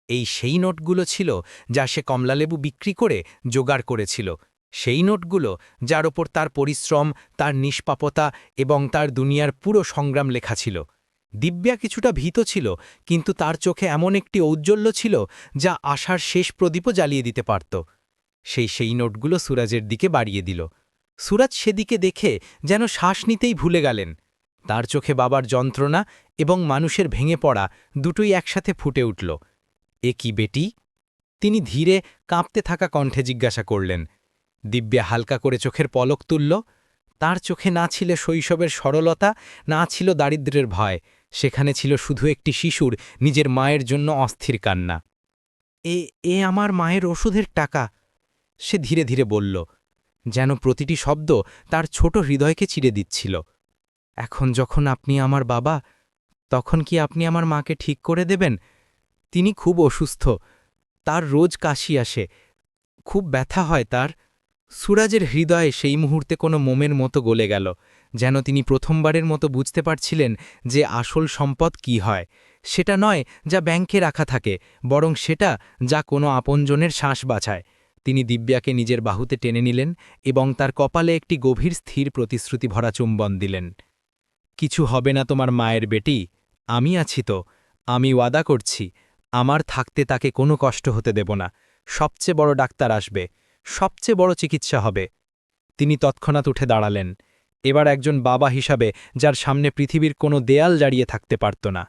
এই সেই নোটগুলো ছিল যা সে কমলালেবু বিক্রি করে জোগাড় করেছিল, সেই নোটগুলো যার ওপর তার পরিশ্রম, তার নিষ্পাপতা এবং তার দুনিয়ার পুরো সংগ্রাম লেখা ছিল। দিব্যা কিছুটা ভীত ছিল, কিন্তু তার চোখে এমন একটি ঔজ্জ্বল্য ছিল যা আশার শেষ প্রদীপও জ্বালিয়ে দিতে পারত। সেই নোটগুলো সুরাজের দিকে বাড়িয়ে দিল। সুরাজ সেদিকে দেখে যেন শ্বাস নিতেই ভুলে গেলেন। তার চোখে বাবার যন্ত্রণা এবং মানুষের ভেঙে পড়া দুটোই একসাথে ফুটে উঠল। এ কি বেটি? তিনি ধীরে কাঁপতে থাকা কণ্ঠে জিজ্ঞাসা করলেন। দিব্যা হালকা করে চোখের পলক তুলল। তার চোখে না ছিল শৈশবের সরলতা, না ছিল দারিদ্র্যের ভয়, সেখানে ছিল শুধু একটি শিশুর নিজের মায়ের জন্য অস্থির কান্না। এ আমার মায়ের ওষুধের টাকা, সে ধীরে ধীরে বলল, যেন প্রতিটি শব্দ তার ছোট হৃদয়কে চিরে দিচ্ছিল। এখন যখন আপনি আমার বাবা, তখন কি আপনি আমার মাকে ঠিক করে দেবেন? তিনি খুব অসুস্থ, তার রোজ কাশি আসে, খুব ব্যথা হয় তার। সুরাজের হৃদয়ে সেই মুহূর্তে কোনো মোমের মতো গলে গেল, যেন তিনি প্রথমবারের মতো বুঝতে পারছিলেন যে আসল সম্পদ কি হয়। সেটা নয় যা ব্যাংকে রাখা থাকে, বরং সেটা যা কোনো আপনজনের শ্বাস বাঁচায়। তিনি দিব্যাকে নিজের বাহুতে টেনে নিলেন এবং তার কপালে একটি গভীর স্থির প্রতিশ্রুতি ভরা চুম্বন দিলেন। কিছু হবে না তোমার মায়ের বেটি, আমি আছি তো, আমি ওয়াদা করছি, আমার থাকতে তাকে কোনো কষ্ট হতে দেব না, সবচেয়ে বড় ডাক্তার আসবে, সবচেয়ে বড় চিকিৎসা হবে। তিনি তৎক্ষণাৎ উঠে দাঁড়ালেন, এবার একজন বাবা হিসাবে যার সামনে পৃথিবীর কোনো দেয়াল জাড়িয়ে থাকতে পারত না।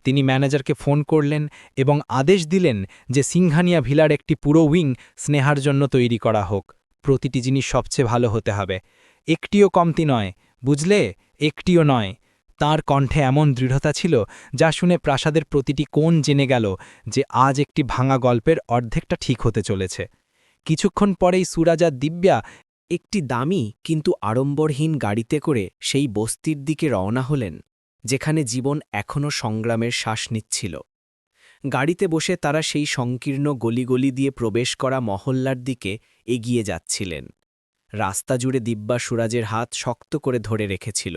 তিনি ম্যানেজারকে ফোন করলেন এবং আদেশ দিলেন যে সিংহানিয়া ভিলার একটি পুরো উইং স্নেহার জন্য তৈরি করা হোক। প্রতিটি জিনিস সবচেয়ে ভালো হতে হবে, একটিও কমতি নয়, বুঝলে, একটিও নয়। তাঁর কণ্ঠে এমন দৃঢ়তা ছিল যা শুনে প্রাসাদের প্রতিটি কোণ জেনে গেল যে আজ একটি ভাঙা গল্পের অর্ধেকটা ঠিক হতে চলেছে। কিছুক্ষণ পরেই সুরাজ আর দিব্যা একটি দামি কিন্তু আড়ম্বরহীন গাড়িতে করে সেই বস্তির দিকে রওনা হলেন, যেখানে জীবন এখনও সংগ্রামের শ্বাস নিচ্ছিল। গাড়িতে বসে তারা সেই সংকীর্ণ গলিগলি দিয়ে প্রবেশ করা মহল্লার দিকে এগিয়ে যাচ্ছিলেন। রাস্তা জুড়ে দিব্যা সুরাজের হাত শক্ত করে ধরে রেখেছিল,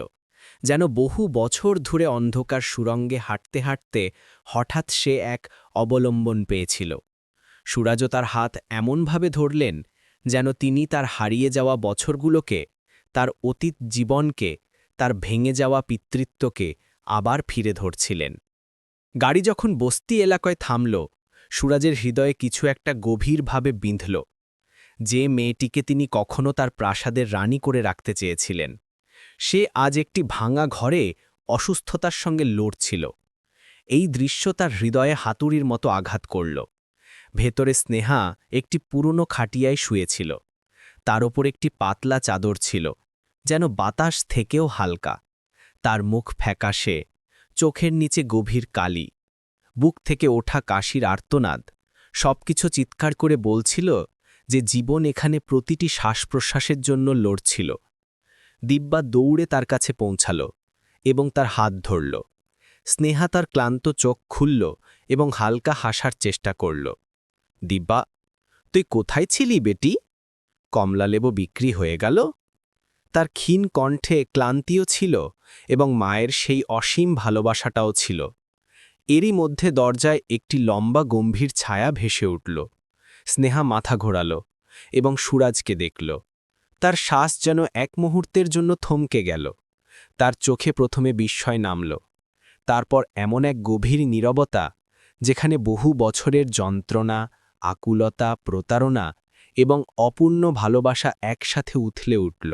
যেন বহু বছর ধরে অন্ধকার সুরঙ্গে হাঁটতে হাঁটতে হঠাৎ সে এক অবলম্বন পেয়েছিল। সুরাজও তার হাত এমনভাবে ধরলেন যেন তিনি তার হারিয়ে যাওয়া বছরগুলোকে, তার অতীত জীবনকে, তার ভেঙে যাওয়া পিতৃত্বকে আবার ফিরে ধরছিলেন। গাড়ি যখন বস্তি এলাকায় থামল, সুরাজের হৃদয়ে কিছু একটা গভীরভাবে বিঁধল। যে মেয়েটিকে তিনি কখনো তার প্রাসাদের রানী করে রাখতে চেয়েছিলেন, সে আজ একটি ভাঙা ঘরে অসুস্থতার সঙ্গে লড়ছিল। এই দৃশ্য তার হৃদয়ে হাতুড়ির মতো আঘাত করল। ভেতরে স্নেহা একটি পুরনো খাটিয়ায় শুয়েছিল, তার ওপর একটি পাতলা চাদর ছিল, যেন বাতাস থেকেও হালকা। তার মুখ ফ্যাকাশে, চোখের নিচে গভীর কালি, বুক থেকে ওঠা কাশির আর্তনাদ সবকিছু চিৎকার করে বলছিল যে জীবন এখানে প্রতিটি শ্বাস-প্রশ্বাসের জন্য লড়ছিল। দিব্যা দৌড়ে তার কাছে পৌঁছাল এবং তার হাত ধরল। স্নেহা তার ক্লান্ত চোখ খুলল এবং হালকা হাসার চেষ্টা করল। দিব্যা, তুই কোথায় ছিলি বেটি? কমলালেবু বিক্রি হয়ে গেল? তার ক্ষীণ কণ্ঠে ক্লান্তিও ছিল এবং মায়ের সেই অসীম ভালোবাসাটাও ছিল। এরই মধ্যে দরজায় একটি লম্বা গম্ভীর ছায়া ভেসে উঠল। স্নেহা মাথা ঘোরাল এবং সুরাজকে দেখল। তার শ্বাস যেন এক মুহূর্তের জন্য থমকে গেল। তার চোখে প্রথমে বিস্ময় নামল, তারপর এমন এক গভীর নীরবতা যেখানে বহু বছরের যন্ত্রণা, আকুলতা, প্রতারণা এবং অপূর্ণ ভালোবাসা একসাথে উথলে উঠল।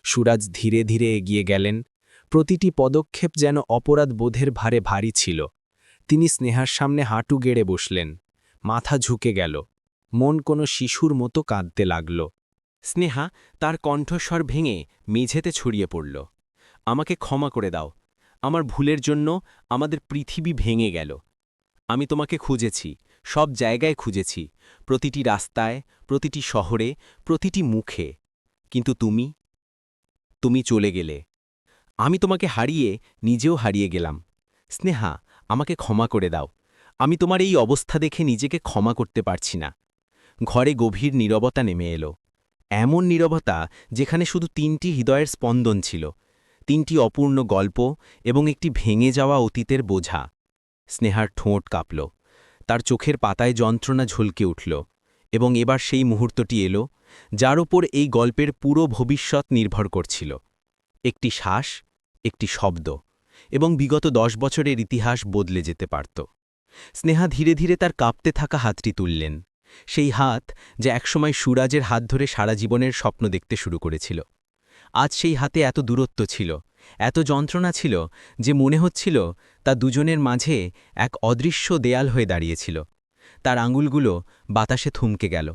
সুরাজ ধীরে ধীরে এগিয়ে গেলেন, প্রতিটি পদক্ষেপ যেন অপরাধ বোধের ভারে ভারী ছিল। তিনি স্নেহার সামনে হাঁটু গেড়ে বসলেন, মাথা ঝুঁকে গেল, মন কোনো শিশুর মতো কাঁদতে লাগল। স্নেহা তার কণ্ঠস্বর ভেঙে মেঝেতে ছড়িয়ে পড়ল। আমাকে ক্ষমা করে দাও, আমার ভুলের জন্য আমাদের পৃথিবী ভেঙে গেল। আমি তোমাকে খুঁজেছি, সব জায়গায় খুঁজেছি, প্রতিটি রাস্তায়, প্রতিটি শহরে, প্রতিটি মুখে, কিন্তু তুমি চলে গেলে। আমি তোমাকে হারিয়ে নিজেও হারিয়ে গেলাম। স্নেহা, আমাকে ক্ষমা করে দাও, আমি তোমার এই অবস্থা দেখে নিজেকে ক্ষমা করতে পারছি না। ঘরে গভীর নীরবতা নেমে এলো, এমন নীরবতা যেখানে শুধু 3টি হৃদয়ের স্পন্দন ছিল, 3টি অপূর্ণ গল্প এবং একটি ভেঙে যাওয়া অতীতের বোঝা। স্নেহার ঠোঁট কাঁপল, তার চোখের পাতায় যন্ত্রণা ঝলকে উঠল, এবং এবার সেই মুহূর্তটি এলো যার উপর এই গল্পের পুরো ভবিষ্যৎ নির্ভর করছিল। একটি শ্বাস, একটি শব্দ, এবং বিগত 10 বছরের ইতিহাস বদলে যেতে পারত। স্নেহা ধীরে ধীরে তার কাঁপতে থাকা হাতটি তুললেন, সেই হাত যা একসময় সুরাজের হাত ধরে সারা জীবনের স্বপ্ন দেখতে শুরু করেছিল। আজ সেই হাতে এত দূরত্ব ছিল, এত যন্ত্রণা ছিল যে মনে হচ্ছিল তা দুজনের মাঝে এক অদৃশ্য দেয়াল হয়ে দাঁড়িয়েছিল। তার আঙুলগুলো বাতাসে থমকে গেল,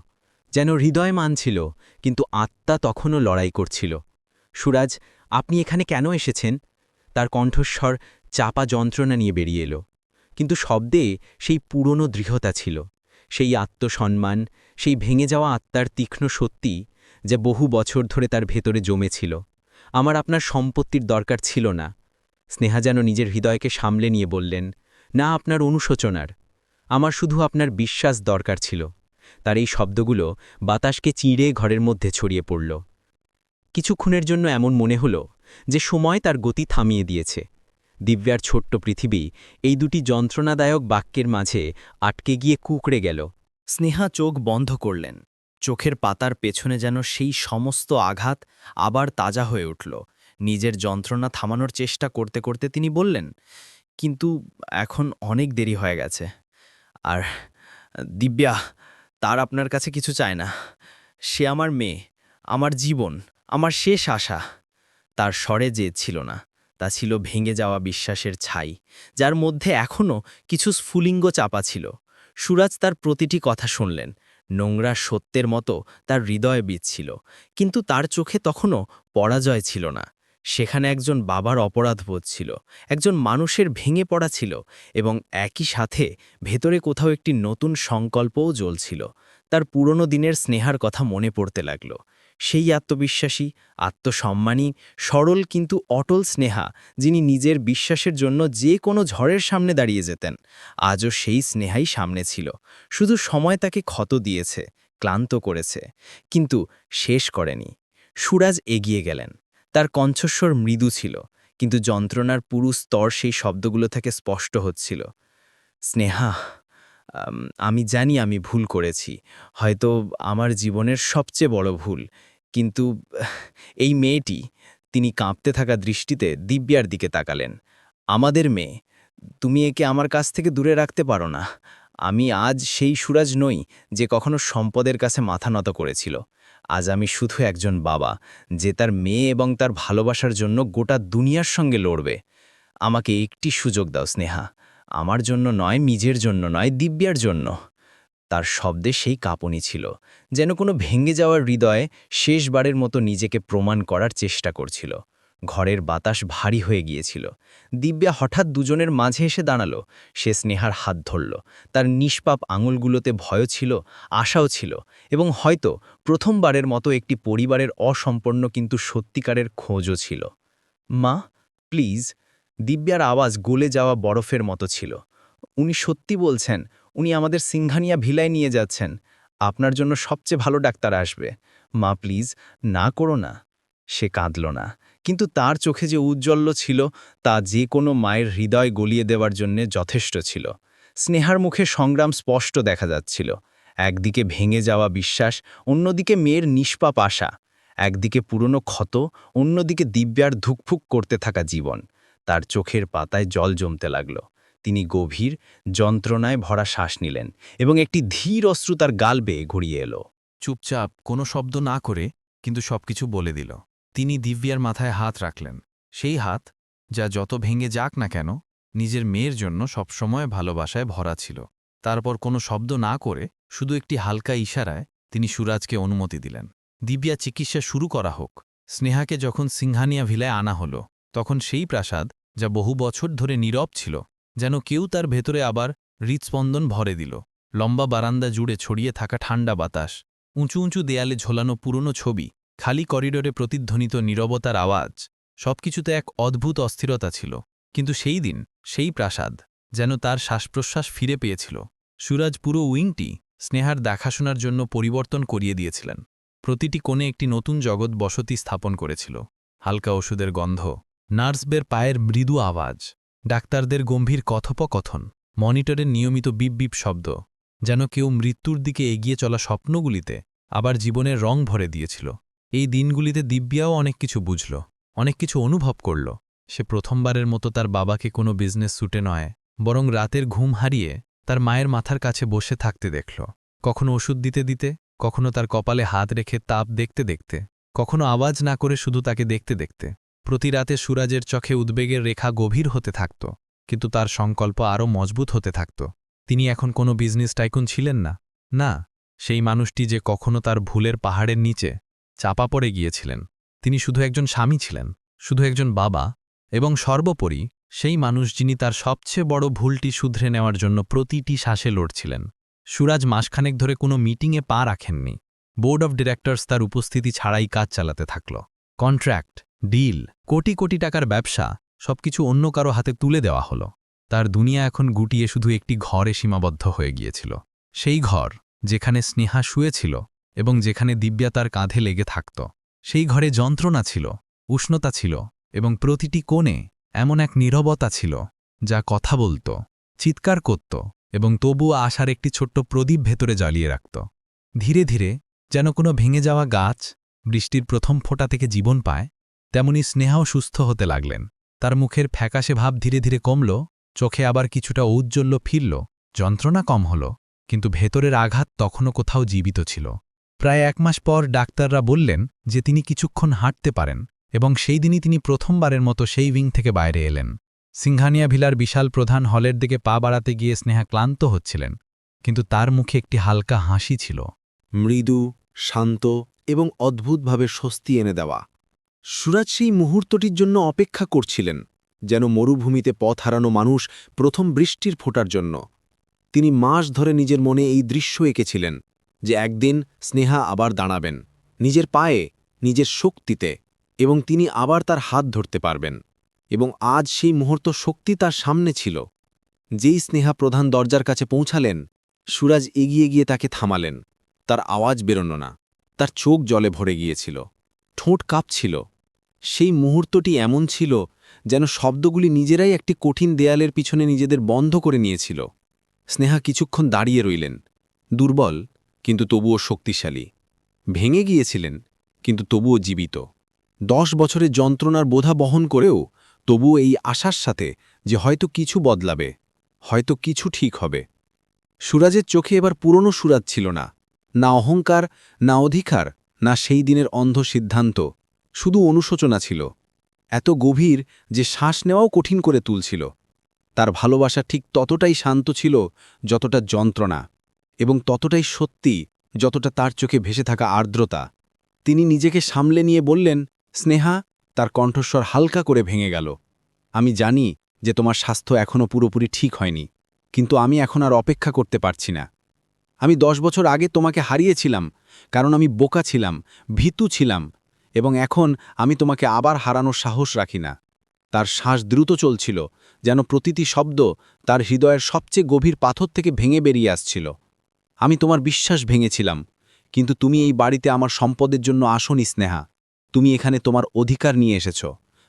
যেন হৃদয় মানছিল কিন্তু আত্মা তখনও লড়াই করছিল। সুরাজ, আপনি এখানে কেন এসেছেন? তার কণ্ঠস্বর চাপা যন্ত্রণা নিয়ে বেরিয়ে এলো, কিন্তু শব্দে সেই পুরনো দৃঢ়তা ছিল, সেই আত্মসম্মান, সেই ভেঙে যাওয়া আত্মার তীক্ষ্ণ সত্যি যা বহু বছর ধরে তার ভেতরে জমেছিল। আমার আপনার সম্পত্তির দরকার ছিল না। স্নেহা যেন নিজের হৃদয়কে সামলে নিয়ে বললেন, না আপনার অনুশোচনার, আমার শুধু আপনার বিশ্বাস দরকার ছিল। তার এই শব্দগুলো বাতাসকে চিঁড়ে ঘরের মধ্যে ছড়িয়ে পড়ল। কিছুক্ষণের জন্য এমন মনে হল যে সময় তার গতি থামিয়ে দিয়েছে। দিব্যার ছোট্ট পৃথিবী এই দুটি যন্ত্রণাদায়ক বাক্যের মাঝে আটকে গিয়ে কুঁকড়ে গেল। স্নেহা চোখ বন্ধ করলেন, চোখের পাতার পেছনে যেন সেই সমস্ত আঘাত আবার তাজা হয়ে উঠল। নিজের যন্ত্রণা থামানোর চেষ্টা করতে করতে তিনি বললেন, কিন্তু এখন অনেক দেরি হয়ে গেছে। আর দিব্যা, তার আপনার কাছে কিছু চায় না। সে আমার মেয়ে, আমার জীবন, আমার শেষ আশা। তার স্বরে জেদ ছিল না, তা ছিল ভেঙে যাওয়া বিশ্বাসের ছাই, যার মধ্যে এখনও কিছু স্ফুলিঙ্গ চাপা ছিল। সুরাজ তার প্রতিটি কথা শুনলেন, নোংরা সত্যের মতো তার হৃদয়ে বিচ্ছিল, কিন্তু তার চোখে তখনও পরাজয় ছিল না। সেখানে একজন বাবার অপরাধবোধ ছিল, একজন মানুষের ভেঙে পড়া ছিল, এবং একই সাথে ভেতরে কোথাও একটি নতুন সংকল্পও জ্বলছিল। তার পুরনো দিনের স্নেহার কথা মনে পড়তে লাগল। সেই আত্মবিশ্বাসী, আত্মসম্মানী, সরল কিন্তু অটল স্নেহা, যিনি নিজের বিশ্বাসের জন্য যে কোনো ঝড়ের সামনে দাঁড়িয়ে যেতেন। আজও সেই স্নেহাই সামনে ছিল। শুধু সময় তাকে ক্ষত দিয়েছে, ক্লান্ত করেছে, কিন্তু শেষ করেনি। সুরাজ এগিয়ে গেলেন। তার কণ্ঠস্বর মৃদু ছিল, কিন্তু যন্ত্রণার পুরু স্তর সেই শব্দগুলো থেকে স্পষ্ট হচ্ছিল। স্নেহা, আমি জানি আমি ভুল করেছি, হয়তো আমার জীবনের সবচেয়ে বড় ভুল, কিন্তু এই মেয়েটি, তিনি কাঁপতে থাকা দৃষ্টিতে দিব্যার দিকে তাকালেন। আমাদের মেয়ে, তুমি একে আমার কাছ থেকে দূরে রাখতে পারো না। আমি আজ সেই সুরাজ নই যে কখনো সম্পদের কাছে মাথা নত করেছিল। আজ আমি শুধু একজন বাবা, যে তার মেয়ে এবং তার ভালোবাসার জন্য গোটা দুনিয়ার সঙ্গে লড়বে। আমাকে একটি সুযোগ দাও স্নেহা, আমার জন্য নয়, নিজের জন্য নয়, দিব্যার জন্য। তার শব্দে সেই কাঁপুনি ছিল, যেন কোনো ভেঙে যাওয়ার হৃদয়ে শেষবারের মতো নিজেকে প্রমাণ করার চেষ্টা করছিল। ঘরের বাতাস ভারী হয়ে গিয়েছিল। দিব্যা হঠাৎ দুজনের মাঝে এসে দাঁড়ালো। সে স্নেহার হাত ধরল। তার নিষ্পাপ আঙুলগুলোতে ভয়ও ছিল, আশাও ছিল, এবং হয়তো প্রথমবারের মতো একটি পরিবারের অসম্পূর্ণ কিন্তু সত্যিকারের খোঁজও ছিল। মা, প্লিজ। দিব্যার আওয়াজ গলে যাওয়া বরফের মতো ছিল। উনি সত্যি বলছেন, উনি আমাদের সিংহানিয়া ভিলায় নিয়ে যাচ্ছেন। আপনার জন্য সবচেয়ে ভালো ডাক্তার আসবে। মা প্লিজ, না করো না। সে কাঁদল না, কিন্তু তার চোখে যে উজ্জ্বল্য ছিল, তা যে কোনো মায়ের হৃদয় গলিয়ে দেওয়ার জন্যে যথেষ্ট ছিল। স্নেহার মুখে সংগ্রাম স্পষ্ট দেখা যাচ্ছিল। একদিকে ভেঙে যাওয়া বিশ্বাস, অন্যদিকে মেয়ের নিষ্পাপ আশা। একদিকে পুরনো ক্ষত, অন্যদিকে দিব্যার ধুকফুক করতে থাকা জীবন। তার চোখের পাতায় জল জমতে লাগল। তিনি গভীর, যন্ত্রণায় ভরা শ্বাস নিলেন, এবং একটি ধীর অশ্রু তার গাল বেয়ে ঘুরিয়ে এলো। চুপচাপ কোনো শব্দ না করে কিন্তু সবকিছু বলে দিল। তিনি দিব্যার মাথায় হাত রাখলেন, সেই হাত যা যত ভেঙে যাক না কেন নিজের মেয়ের জন্য সবসময় ভালোবাসায় ভরা ছিল। তারপর কোনো শব্দ না করে শুধু একটি হালকা ইশারায় তিনি সুরাজকে অনুমতি দিলেন। দিব্যা চিকিৎসা শুরু করা হোক। স্নেহাকে যখন সিংহানিয়া ভিলায় আনা হলো, তখন সেই প্রাসাদ, যা বহু বছর ধরে নীরব ছিল, যেন কেউ তার ভেতরে আবার হৃৎস্পন্দন ভরে দিল। লম্বা বারান্দা জুড়ে ছড়িয়ে থাকা ঠান্ডা বাতাস, উঁচু উঁচু দেয়ালে ঝোলানো পুরনো ছবি, খালি করিডোরে প্রতিধ্বনিত নীরবতার আওয়াজ, সবকিছুতে এক অদ্ভুত অস্থিরতা ছিল। কিন্তু সেই দিন, সেই প্রাসাদ যেন তার শ্বাসপ্রশ্বাস ফিরে পেয়েছিল। সুরাজ পুরো উইংটি স্নেহার দেখাশোনার জন্য পরিবর্তন করিয়ে দিয়েছিলেন। প্রতিটি কোণে একটি নতুন জগৎ বসতি স্থাপন করেছিল। হালকা ওষুধের গন্ধ, নার্সদের পায়ের মৃদু আওয়াজ, ডাক্তারদের গম্ভীর কথোপকথন, মনিটরের নিয়মিত বিপ বিপ শব্দ, যেন কেউ মৃত্যুর দিকে এগিয়ে চলা স্বপ্নগুলিতে আবার জীবনের রং ভরে দিয়েছিল। এই দিনগুলিতে দিব্যাও অনেক কিছু বুঝল, অনেক কিছু অনুভব করল। সে প্রথমবারের মতো তার বাবাকে কোনো বিজনেস স্যুটে নয়, বরং রাতের ঘুম হারিয়ে তার মায়ের মাথার কাছে বসে থাকতে দেখল। কখনো ওষুধ দিতে দিতে, কখনো তার কপালে হাত রেখে তাপ দেখতে দেখতে, কখনো আওয়াজ না করে শুধু তাকে দেখতে দেখতে। প্রতি রাতে সুরাজের চোখে উদ্বেগের রেখা গভীর হতে থাকত, কিন্তু তার সংকল্প আরও মজবুত হতে থাকত। তিনি এখন কোনো বিজনেস টাইকুন ছিলেন না, না, সেই মানুষটি যে কখনো তার ভুলের পাহাড়ের নিচে চাপা পড়ে গিয়েছিলেন। তিনি শুধু একজন স্বামী ছিলেন, শুধু একজন বাবা, এবং সর্বোপরি সেই মানুষ যিনি তার সবচেয়ে বড় ভুলটি শুধরে নেওয়ার জন্য প্রতিটি শ্বাসে লড়ছিলেন। সুরাজ মাসখানেক ধরে কোনো মিটিংয়ে পা রাখেননি। বোর্ড অব ডিরেক্টর্স তার উপস্থিতি ছাড়াই কাজ চালাতে থাকল। কন্ট্রাক্ট, ডিল, কোটি কোটি টাকার ব্যবসা, সবকিছু অন্য কারো হাতে তুলে দেওয়া হলো। তার দুনিয়া এখন গুটিয়ে শুধু একটি ঘরে সীমাবদ্ধ হয়ে গিয়েছিল। সেই ঘর যেখানে স্নেহা শুয়েছিল এবং যেখানে দিব্যা তার কাঁধে লেগে থাকত। সেই ঘরে যন্ত্রণা ছিল, উষ্ণতা ছিল, এবং প্রতিটি কোণে এমন এক নীরবতা ছিল যা কথা বলত, চিৎকার করত, এবং তবুও আশার একটি ছোট্ট প্রদীপ ভেতরে জ্বালিয়ে রাখত। ধীরে ধীরে যেন কোনো ভেঙে যাওয়া গাছ বৃষ্টির প্রথম ফোঁটা থেকে জীবন পায়, তেমনি স্নেহাও সুস্থ হতে লাগলেন। তার মুখের ফ্যাকাশে ভাব ধীরে ধীরে কমল, চোখে আবার কিছুটা ঔজ্জ্বল্য ফিরল, যন্ত্রণা কম হল, কিন্তু ভেতরের আঘাত তখনও কোথাও জীবিত ছিল। প্রায় 1 মাস পর ডাক্তাররা বললেন যে তিনি কিছুক্ষণ হাঁটতে পারেন, এবং সেই দিনই তিনি প্রথমবারের মতো সেই উইং থেকে বাইরে এলেন। সিংহানিয়া ভিলার বিশাল প্রধান হলের দিকে পা বাড়াতে গিয়ে স্নেহা ক্লান্ত হচ্ছিলেন, কিন্তু তার মুখে একটি হালকা হাসি ছিল। মৃদু, শান্ত এবং অদ্ভুতভাবে স্বস্তি এনে দেওয়া। সুরাজ সেই মুহূর্তটির জন্য অপেক্ষা করছিলেন, যেন মরুভূমিতে পথ হারানো মানুষ প্রথম বৃষ্টির ফোঁটার জন্য। তিনি মাস ধরে নিজের মনে এই দৃশ্য এঁকেছিলেন যে একদিন স্নেহা আবার দাঁড়াবেন, নিজের পায়ে, নিজের শক্তিতে, এবং তিনি আবার তার হাত ধরতে পারবেন। এবং আজ সেই মুহূর্ত শক্তি তার সামনে ছিল। যেই স্নেহা প্রধান দরজার কাছে পৌঁছালেন, সুরাজ এগিয়ে গিয়ে তাকে থামালেন। তার আওয়াজ বেরোনো না, তার চোখ জলে ভরে গিয়েছিল, ঠোঁট কাঁপছিল। সেই মুহূর্তটি এমন ছিল যেন শব্দগুলি নিজেরাই একটি কঠিন দেয়ালের পিছনে নিজেদের বন্ধ করে নিয়েছিল। স্নেহা কিছুক্ষণ দাঁড়িয়ে রইলেন, দুর্বল কিন্তু তবুও শক্তিশালী। ভেঙে গিয়েছিলেন কিন্তু তবুও জীবিত। 10 বছরের যন্ত্রণার বোঝা বহন করেও তবুও এই আশার সাথে যে হয়তো কিছু বদলাবে, হয়তো কিছু ঠিক হবে। সুরাজের চোখে এবার পুরনো সুরাজ ছিল না, না অহংকার, না অধিকার, না সেই দিনের অন্ধ সিদ্ধান্ত, শুধু অনুশোচনা ছিল, এত গভীর যে শ্বাস নেওয়াও কঠিন করে তুলছিল। তার ভালোবাসা ঠিক ততটাই শান্ত ছিল যতটা যন্ত্রণা, এবং ততটাই সত্যি যতটা তার চোখে ভেসে থাকা আর্দ্রতা। তিনি নিজেকে সামলে নিয়ে বললেন, স্নেহা, তার কণ্ঠস্বর হালকা করে ভেঙে গেল, আমি জানি যে তোমার স্বাস্থ্য এখনও পুরোপুরি ঠিক হয়নি, কিন্তু আমি এখন আর অপেক্ষা করতে পারছি না। আমি 10 বছর আগে তোমাকে হারিয়েছিলাম কারণ আমি বোকা ছিলাম, ভীতু ছিলাম, এবং এখন আমি তোমাকে আবার হারানোর সাহস রাখি না। তার শ্বাস দ্রুত চলছিল, যেন প্রতিটি শব্দ তার হৃদয়ের সবচেয়ে গভীর পাথর থেকে ভেঙে বেরিয়ে আসছিল। আমি তোমার বিশ্বাস ভেঙেছিলাম, কিন্তু তুমি এই বাড়িতে আমার সম্পদের জন্য আসনি স্নেহা। তুমি এখানে তোমার অধিকার নিয়ে এসেছ,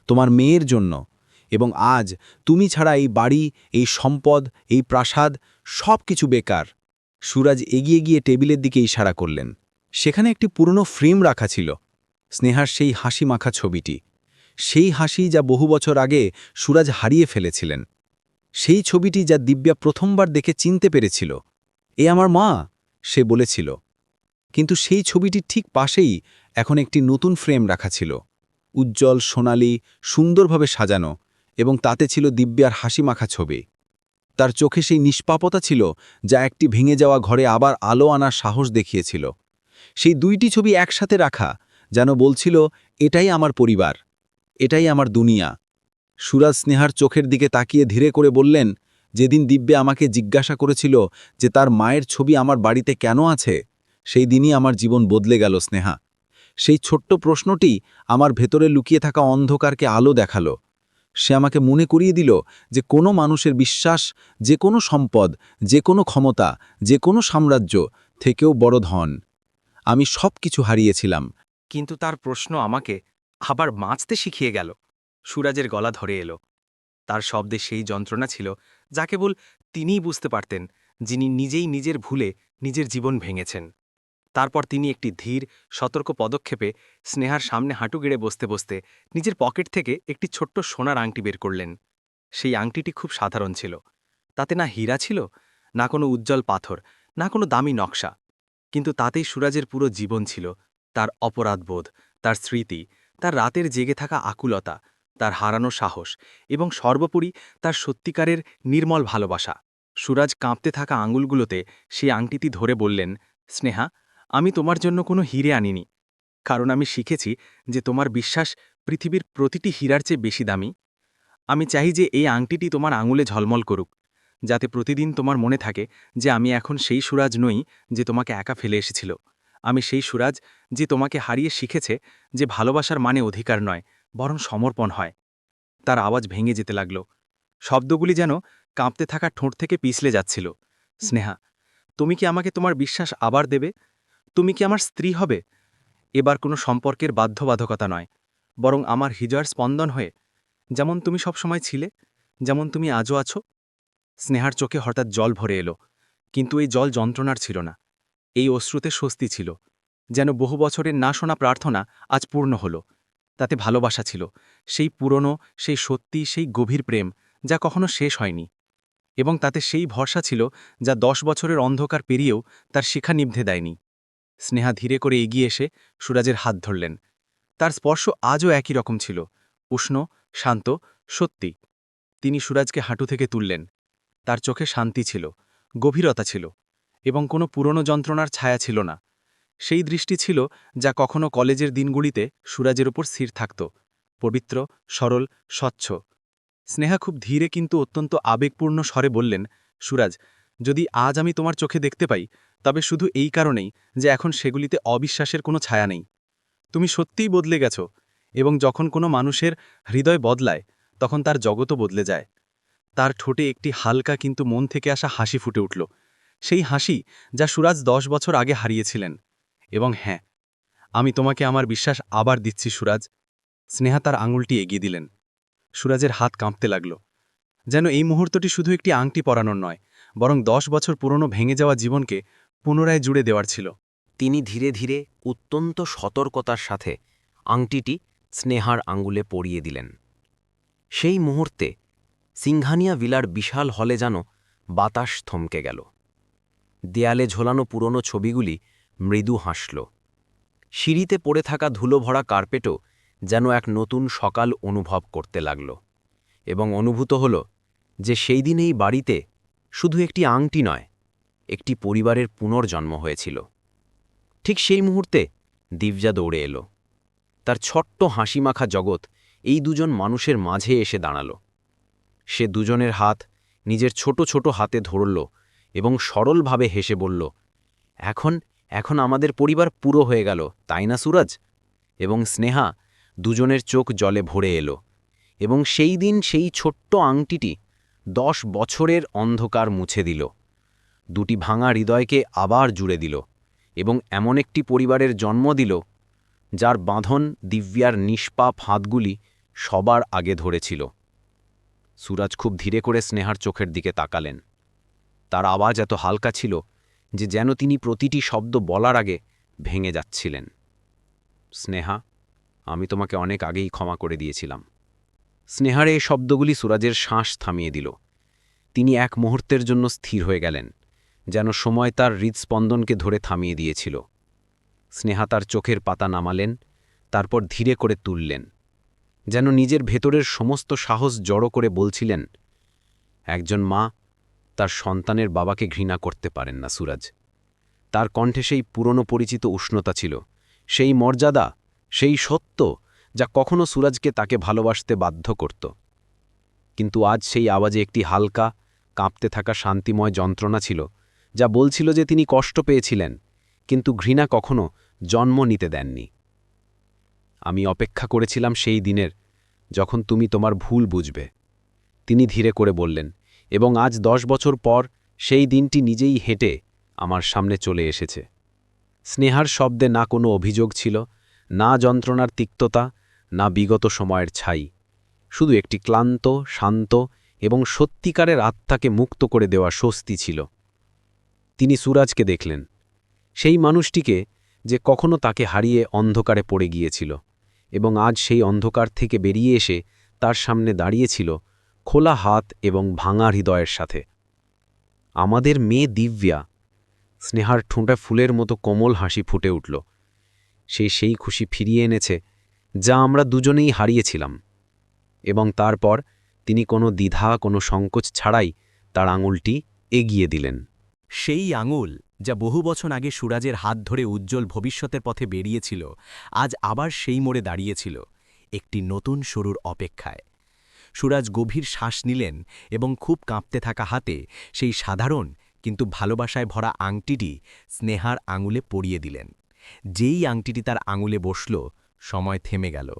তোমার মেয়ের জন্য, এবং আজ তুমি ছাড়া এই বাড়ি, এই সম্পদ, এই প্রাসাদ সব কিছু বেকার। সুরাজ এগিয়ে গিয়ে টেবিলের দিকে ইশারা করলেন। সেখানে একটি পুরনো ফ্রেম রাখা ছিল, স্নেহার সেই হাসি মাখা ছবিটি, সেই হাসি যা বহু বছর আগে সুরাজ হারিয়ে ফেলেছিলেন, সেই ছবিটি যা দিব্যা প্রথমবার দেখে চিনতে পেরেছিল। এ আমার মা, সে বলেছিল। কিন্তু সেই ছবিটির ঠিক পাশেই এখন একটি নতুন ফ্রেম রাখা ছিল, উজ্জ্বল, সোনালি, সুন্দরভাবে সাজানো, এবং তাতে ছিল দিব্যার হাসি মাখা ছবি। তার চোখে সেই নিষ্পাপতা ছিল যা একটি ভেঙে যাওয়া ঘরে আবার আলো আনার সাহস দেখিয়েছিল। সেই দুইটি ছবি একসাথে রাখা যেন বলছিল, এটাই আমার পরিবার, এটাই আমার দুনিয়া। সুরাজ স্নেহার চোখের দিকে তাকিয়ে ধীরে করে বললেন, যেদিন দিব্যা আমাকে জিজ্ঞাসা করেছিল যে তার মায়ের ছবি আমার বাড়িতে কেন আছে, সেই দিনই আমার জীবন বদলে গেল স্নেহা। সেই ছোট্ট প্রশ্নটি আমার ভেতরে লুকিয়ে থাকা অন্ধকারকে আলো দেখালো। সে আমাকে মনে করিয়ে দিল যে কোনো মানুষের বিশ্বাস, যে কোনো সম্পদ, যে কোনো ক্ষমতা, যে কোনো সাম্রাজ্য থেকেও বড় ধন। আমি সব কিছু হারিয়েছিলাম, কিন্তু তার প্রশ্ন আমাকে আবার বাঁচতে শিখিয়ে গেল। সুরাজের গলা ধরে এলো। তার শব্দে সেই যন্ত্রণা ছিল যা কেবল তিনিই বুঝতে পারতেন, যিনি নিজেই নিজের ভুলে নিজের জীবন ভেঙেছেন। তারপর তিনি একটি ধীর, সতর্ক পদক্ষেপে স্নেহার সামনে হাঁটু গেড়ে বসতে বসতে নিজের পকেট থেকে একটি ছোট্ট সোনার আংটি বের করলেন। সেই আংটিটি খুব সাধারণ ছিল, তাতে না হীরা ছিল, না কোনো উজ্জ্বল পাথর, না কোনো দামি নকশা, কিন্তু তাতেই সুরাজের পুরো জীবন ছিল, তার অপরাধবোধ, তার স্মৃতি, তার রাতের জেগে থাকা আকুলতা, তার হারানো সাহস, এবং সর্বোপরি তার সত্যিকারের নির্মল ভালোবাসা। সুরাজ কাঁপতে থাকা আঙুলগুলোতে সেই আংটিটি ধরে বললেন, স্নেহা, আমি তোমার জন্য কোনো হিরে আনিনি, কারণ আমি শিখেছি যে তোমার বিশ্বাস পৃথিবীর প্রতিটি হীরার চেয়ে বেশি দামি। আমি চাই যে এই আংটিটি তোমার আঙুলে ঝলমল করুক, যাতে প্রতিদিন তোমার মনে থাকে যে আমি এখন সেই সুরাজ নই যে তোমাকে একা ফেলে এসেছিল। আমি সেই সুরাজ যে তোমাকে হারিয়ে শিখেছে যে ভালোবাসার মানে অধিকার নয়, বরং সমর্পণ হয়। তার আওয়াজ ভেঙে যেতে লাগল, শব্দগুলি যেন কাঁপতে থাকা ঠোঁট থেকে পিছলে যাচ্ছিল। স্নেহা, তুমি কি আমাকে তোমার বিশ্বাস আবার দেবে? তুমি কি আমার স্ত্রী হবে? এবার কোনো সম্পর্কের বাধ্যবাধকতা নয়, বরং আমার হৃদয়ের স্পন্দন হয়ে, যেমন তুমি সবসময় ছিলে, যেমন তুমি আজও আছো। স্নেহার চোখে হঠাৎ জল ভরে এলো, কিন্তু এই জল যন্ত্রণার ছিল না, এই অশ্রুতে স্বস্তি ছিল। যেন বহু বছরের না শোনা প্রার্থনা আজ পূর্ণ হল। তাতে ভালোবাসা ছিল, সেই পুরনো, সেই সত্যি, সেই গভীর প্রেম যা কখনো শেষ হয়নি। এবং তাতে সেই ভরসা ছিল যা 10 বছরের অন্ধকার পেরিয়েও তার শিখা নিভতে দেয়নি। স্নেহা ধীরে করে এগিয়ে এসে সুরাজের হাত ধরলেন। তার স্পর্শ আজও একই রকম ছিল, উষ্ণ, শান্ত, সত্যি। তিনি সুরাজকে হাঁটু থেকে তুললেন। তার চোখে শান্তি ছিল, গভীরতা ছিল, এবং কোনো পুরনো যন্ত্রণার ছায়া ছিল না। সেই দৃষ্টি ছিল যা কখনো কলেজের দিনগুলিতে সুরাজের উপর স্থির থাকত, পবিত্র, সরল, স্বচ্ছ। স্নেহা খুব ধীরে কিন্তু অত্যন্ত আবেগপূর্ণ স্বরে বললেন, সুরাজ, যদি আজ আমি তোমার চোখে দেখতে পাই, তবে শুধু এই কারণেই যে এখন সেগুলিতে অবিশ্বাসের কোনো ছায়া নেই। তুমি সত্যিই বদলে গেছ, এবং যখন কোনো মানুষের হৃদয় বদলায় তখন তার জগতও বদলে যায়। তার ঠোঁটে একটি হালকা কিন্তু মন থেকে আসা হাসি ফুটে উঠল, সেই হাসি যা সুরাজ 10 বছর আগে হারিয়েছিলেন। এবং হ্যাঁ, আমি তোমাকে আমার বিশ্বাস আবার দিচ্ছি সুরাজ। স্নেহা তার আঙুলটি এগিয়ে দিলেন। সুরাজের হাত কাঁপতে লাগল, যেন এই মুহূর্তটি শুধু একটি আংটি পরানোর নয়, বরং 10 বছর পুরনো ভেঙে যাওয়া জীবনকে পুনরায় জুড়ে দেওয়ার ছিল। তিনি ধীরে ধীরে অত্যন্ত সতর্কতার সাথে আংটিটি স্নেহার আঙ্গুলে পরিয়ে দিলেন। সেই মুহূর্তে সিংহানিয়া ভিলার বিশাল হলে যেন বাতাস থমকে গেল। দেয়ালে ঝোলানো পুরনো ছবিগুলি মৃদু হাসল। সিঁড়িতে পড়ে থাকা ধুলো ভরা কার্পেটও যেন এক নতুন সকাল অনুভব করতে লাগল, এবং অনুভূত হল যে সেই দিন এই বাড়িতে শুধু একটি আংটি নয়, একটি পরিবারের পুনর্জন্ম হয়েছিল। ঠিক সেই মুহূর্তে দিব্যা দৌড়ে এলো। তার ছোট্ট হাসিমাখা জগৎ এই দুজন মানুষের মাঝে এসে দাঁড়াল। সে দুজনের হাত নিজের ছোট ছোট হাতে ধরল এবং সরলভাবে হেসে বলল, এখন এখন আমাদের পরিবার পুরো হয়ে গেল, তাই না সুরাজ? এবং স্নেহা দুজনের চোখ জলে ভরে এলো, এবং সেই দিন সেই ছোট্ট আংটিটি 10 বছরের অন্ধকার মুছে দিল, দুটি ভাঙা হৃদয়কে আবার জুড়ে দিল, এবং এমন একটি পরিবারের জন্ম দিল যার বাঁধন দিব্যার নিষ্পাপ হাতগুলি সবার আগে ধরেছিল। সুরাজ খুব ধীরে করে স্নেহার চোখের দিকে তাকালেন। তার আওয়াজ এত হালকা ছিল যে যেন তিনি প্রতিটি শব্দ বলার আগে ভেঙে যাচ্ছিলেন। স্নেহা, আমি তোমাকে অনেক আগেই ক্ষমা করে দিয়েছিলাম। স্নেহার এই শব্দগুলি সুরাজের শ্বাস থামিয়ে দিল। তিনি এক মুহূর্তের জন্য স্থির হয়ে গেলেন, যেন সময় তার হৃদস্পন্দনকে ধরে থামিয়ে দিয়েছিল। স্নেহা তার চোখের পাতা নামালেন, তারপর ধীরে করে তুললেন, যেন নিজের ভেতরের সমস্ত সাহস জড়ো করে বলছিলেন, একজন মা তার সন্তানের বাবাকে ঘৃণা করতে পারেন না সুরাজ। তার কণ্ঠে সেই পুরনো পরিচিত উষ্ণতা ছিল, সেই মর্যাদা, সেই সত্য যা কখনো সুরাজকে তাকে ভালোবাসতে বাধ্য করত। কিন্তু আজ সেই আওয়াজে একটি হালকা, কাঁপতে থাকা শান্তিময় যন্ত্রণা ছিল, যা বলছিল যে তিনি কষ্ট পেয়েছিলেন, কিন্তু ঘৃণা কখনো জন্ম নিতে দেননি। আমি অপেক্ষা করেছিলাম সেই দিনের যখন তুমি তোমার ভুল বুঝবে, তিনি ধীরে করে বললেন, এবং আজ 10 বছর পর সেই দিনটি নিজেই হেঁটে আমার সামনে চলে এসেছে। স্নেহার শব্দে না কোনো অভিযোগ ছিল, না যন্ত্রণার তিক্ততা, না বিগত সময়ের ছাই, শুধু একটি ক্লান্ত, শান্ত এবং সত্যিকারের আত্মাকে মুক্ত করে দেওয়া স্বস্তি ছিল। তিনি সুরাজকে দেখলেন, সেই মানুষটিকে যে কখনো তাকে হারিয়ে অন্ধকারে পড়ে গিয়েছিল, এবং আজ সেই অন্ধকার থেকে বেরিয়ে এসে তার সামনে দাঁড়িয়েছিল খোলা হাত এবং ভাঙা হৃদয়ের সাথে। আমাদের মেয়ে দিব্যা। স্নেহার ঠোঁটে ফুলের মতো কোমল হাসি ফুটে উঠল। সেই খুশি ফিরিয়ে এনেছে যা আমরা দুজনেই হারিয়েছিলাম। এবং তারপর তিনি কোনো দ্বিধা, কোনো সংকোচ ছাড়াই তার আঙুলটি এগিয়ে দিলেন। সেই আঙুল যা বহু বছর আগে সুরাজের হাত ধরে উজ্জ্বল ভবিষ্যতের পথে বেরিয়েছিল, আজ আবার সেই মোড়ে দাঁড়িয়েছিল, একটি নতুন শুরুর অপেক্ষায়। সুরাজ গভীর শ্বাস নিলেন এবং খুব কাঁপতে থাকা হাতে সেই সাধারণ কিন্তু ভালোবাসায় ভরা আংটিটি স্নেহার আঙুলে পরিয়ে দিলেন। যেই আংটিটি তার আঙুলে বসল, সময় থেমে গেল।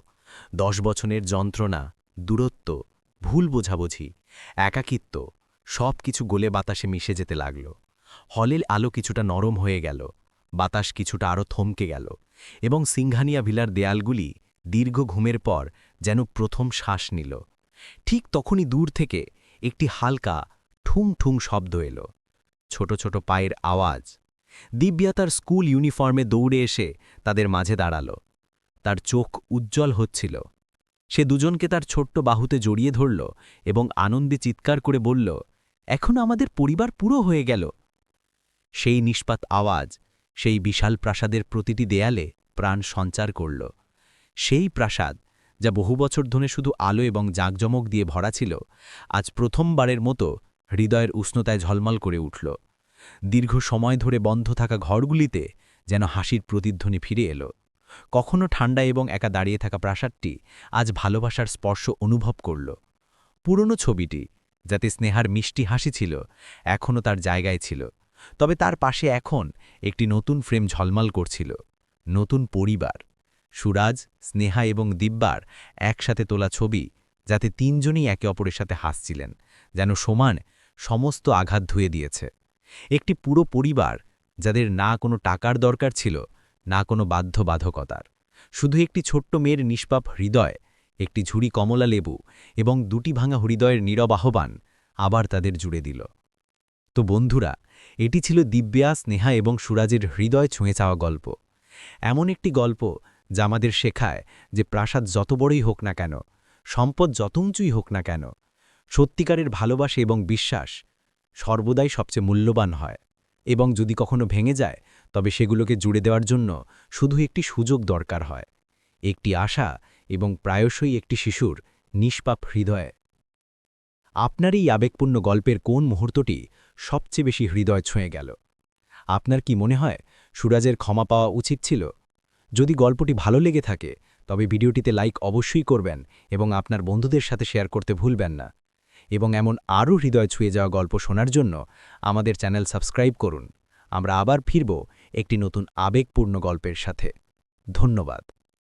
10 বছরের যন্ত্রণা, দূরত্ব, ভুল বোঝাবুঝি, একাকিত্ব সব কিছু গলে বাতাসে মিশে যেতে লাগল। হলের আলো কিছুটা নরম হয়ে গেল, বাতাস কিছুটা আরও থমকে গেল, এবং সিংহানিয়া ভিলার দেয়ালগুলি দীর্ঘ ঘুমের পর যেন প্রথম শ্বাস নিল। ঠিক তখনই দূর থেকে একটি হালকা ঠুং ঠুং শব্দ এলো, ছোট ছোট পায়ের আওয়াজ, দিব্যা তার স্কুল ইউনিফর্মে দৌড়ে এসে তাদের মাঝে দাঁড়াল। তার চোখ উজ্জ্বল হচ্ছিল। সে দুজনকে তার ছোট্ট বাহুতে জড়িয়ে ধরল এবং আনন্দে চিৎকার করে বলল, এখন আমাদের পরিবার পুরো হয়ে গেল। সেই নিষ্পাত আওয়াজ সেই বিশাল প্রাসাদের প্রতিটি দেয়ালে প্রাণ সঞ্চার করল। সেই প্রাসাদ, যা বহু বছর ধরে শুধু আলো এবং জাঁকজমক দিয়ে ভরা ছিল, আজ প্রথমবারের মতো হৃদয়ের উষ্ণতায় ঝলমল করে উঠল। দীর্ঘ সময় ধরে বন্ধ থাকা ঘরগুলিতে যেন হাসির প্রতিধ্বনি ফিরে এলো। কখনো ঠান্ডা এবং একা দাঁড়িয়ে থাকা প্রাসাদটি আজ ভালোবাসার স্পর্শ অনুভব করল। পুরনো ছবিটি, যাতে স্নেহার মিষ্টি হাসি ছিল, এখনও তার জায়গায় ছিল, তবে তার পাশে এখন একটি নতুন ফ্রেম ঝলমল করছিল। নতুন পরিবার, সুরাজ, স্নেহা এবং দিব্যার একসাথে তোলা ছবি, যাতে তিনজনই একে অপরের সাথে হাসছিলেন, যেন সমান সমস্ত আঘাত ধুয়ে দিয়েছে। একটি পুরো পরিবার, যাদের না কোনো টাকার দরকার ছিল, না কোনো বাধ্যবাধকতার, শুধু একটি ছোট্ট মেয়ের নিষ্পাপ হৃদয়, একটি ঝুড়ি কমলা লেবু এবং দুটি ভাঙা হৃদয়ের নীরব আহ্বান আবার তাদের জুড়ে দিল। তো বন্ধুরা, এটি ছিল দিব্যা, স্নেহা এবং সুরাজের হৃদয় ছুঁয়ে চাওয়া গল্প। এমন একটি গল্প যা আমাদের শেখায় যে প্রাসাদ যত বড়ই হোক না কেন, সম্পদ যত উঁচুই হোক না কেন, সত্যিকারের ভালোবাসা এবং বিশ্বাস সর্বদাই সবচেয়ে মূল্যবান হয়। এবং যদি কখনো ভেঙে যায়, তবে সেগুলোকে জুড়ে দেওয়ার জন্য শুধু একটি সুযোগ দরকার হয়, একটি আশা এবং প্রায়শই একটি শিশুর নিষ্পাপ হৃদয়। আপনার এই আবেগপূর্ণ গল্পের কোন মুহূর্তটি সবচেয়ে বেশি হৃদয় ছুঁয়ে গেল? আপনার কি মনে হয় সুরাজের ক্ষমা পাওয়া উচিত ছিল? যদি গল্পটি ভালো লেগে থাকে, তবে ভিডিওটিতে লাইক অবশ্যই করবেন এবং আপনার বন্ধুদের সাথে শেয়ার করতে ভুলবেন না। এবং এমন আরও হৃদয় ছুঁয়ে যাওয়া গল্প শোনার জন্য আমাদের চ্যানেল সাবস্ক্রাইব করুন। আমরা আবার ফিরব একটি নতুন আবেগপূর্ণ গল্পের সাথে। ধন্যবাদ।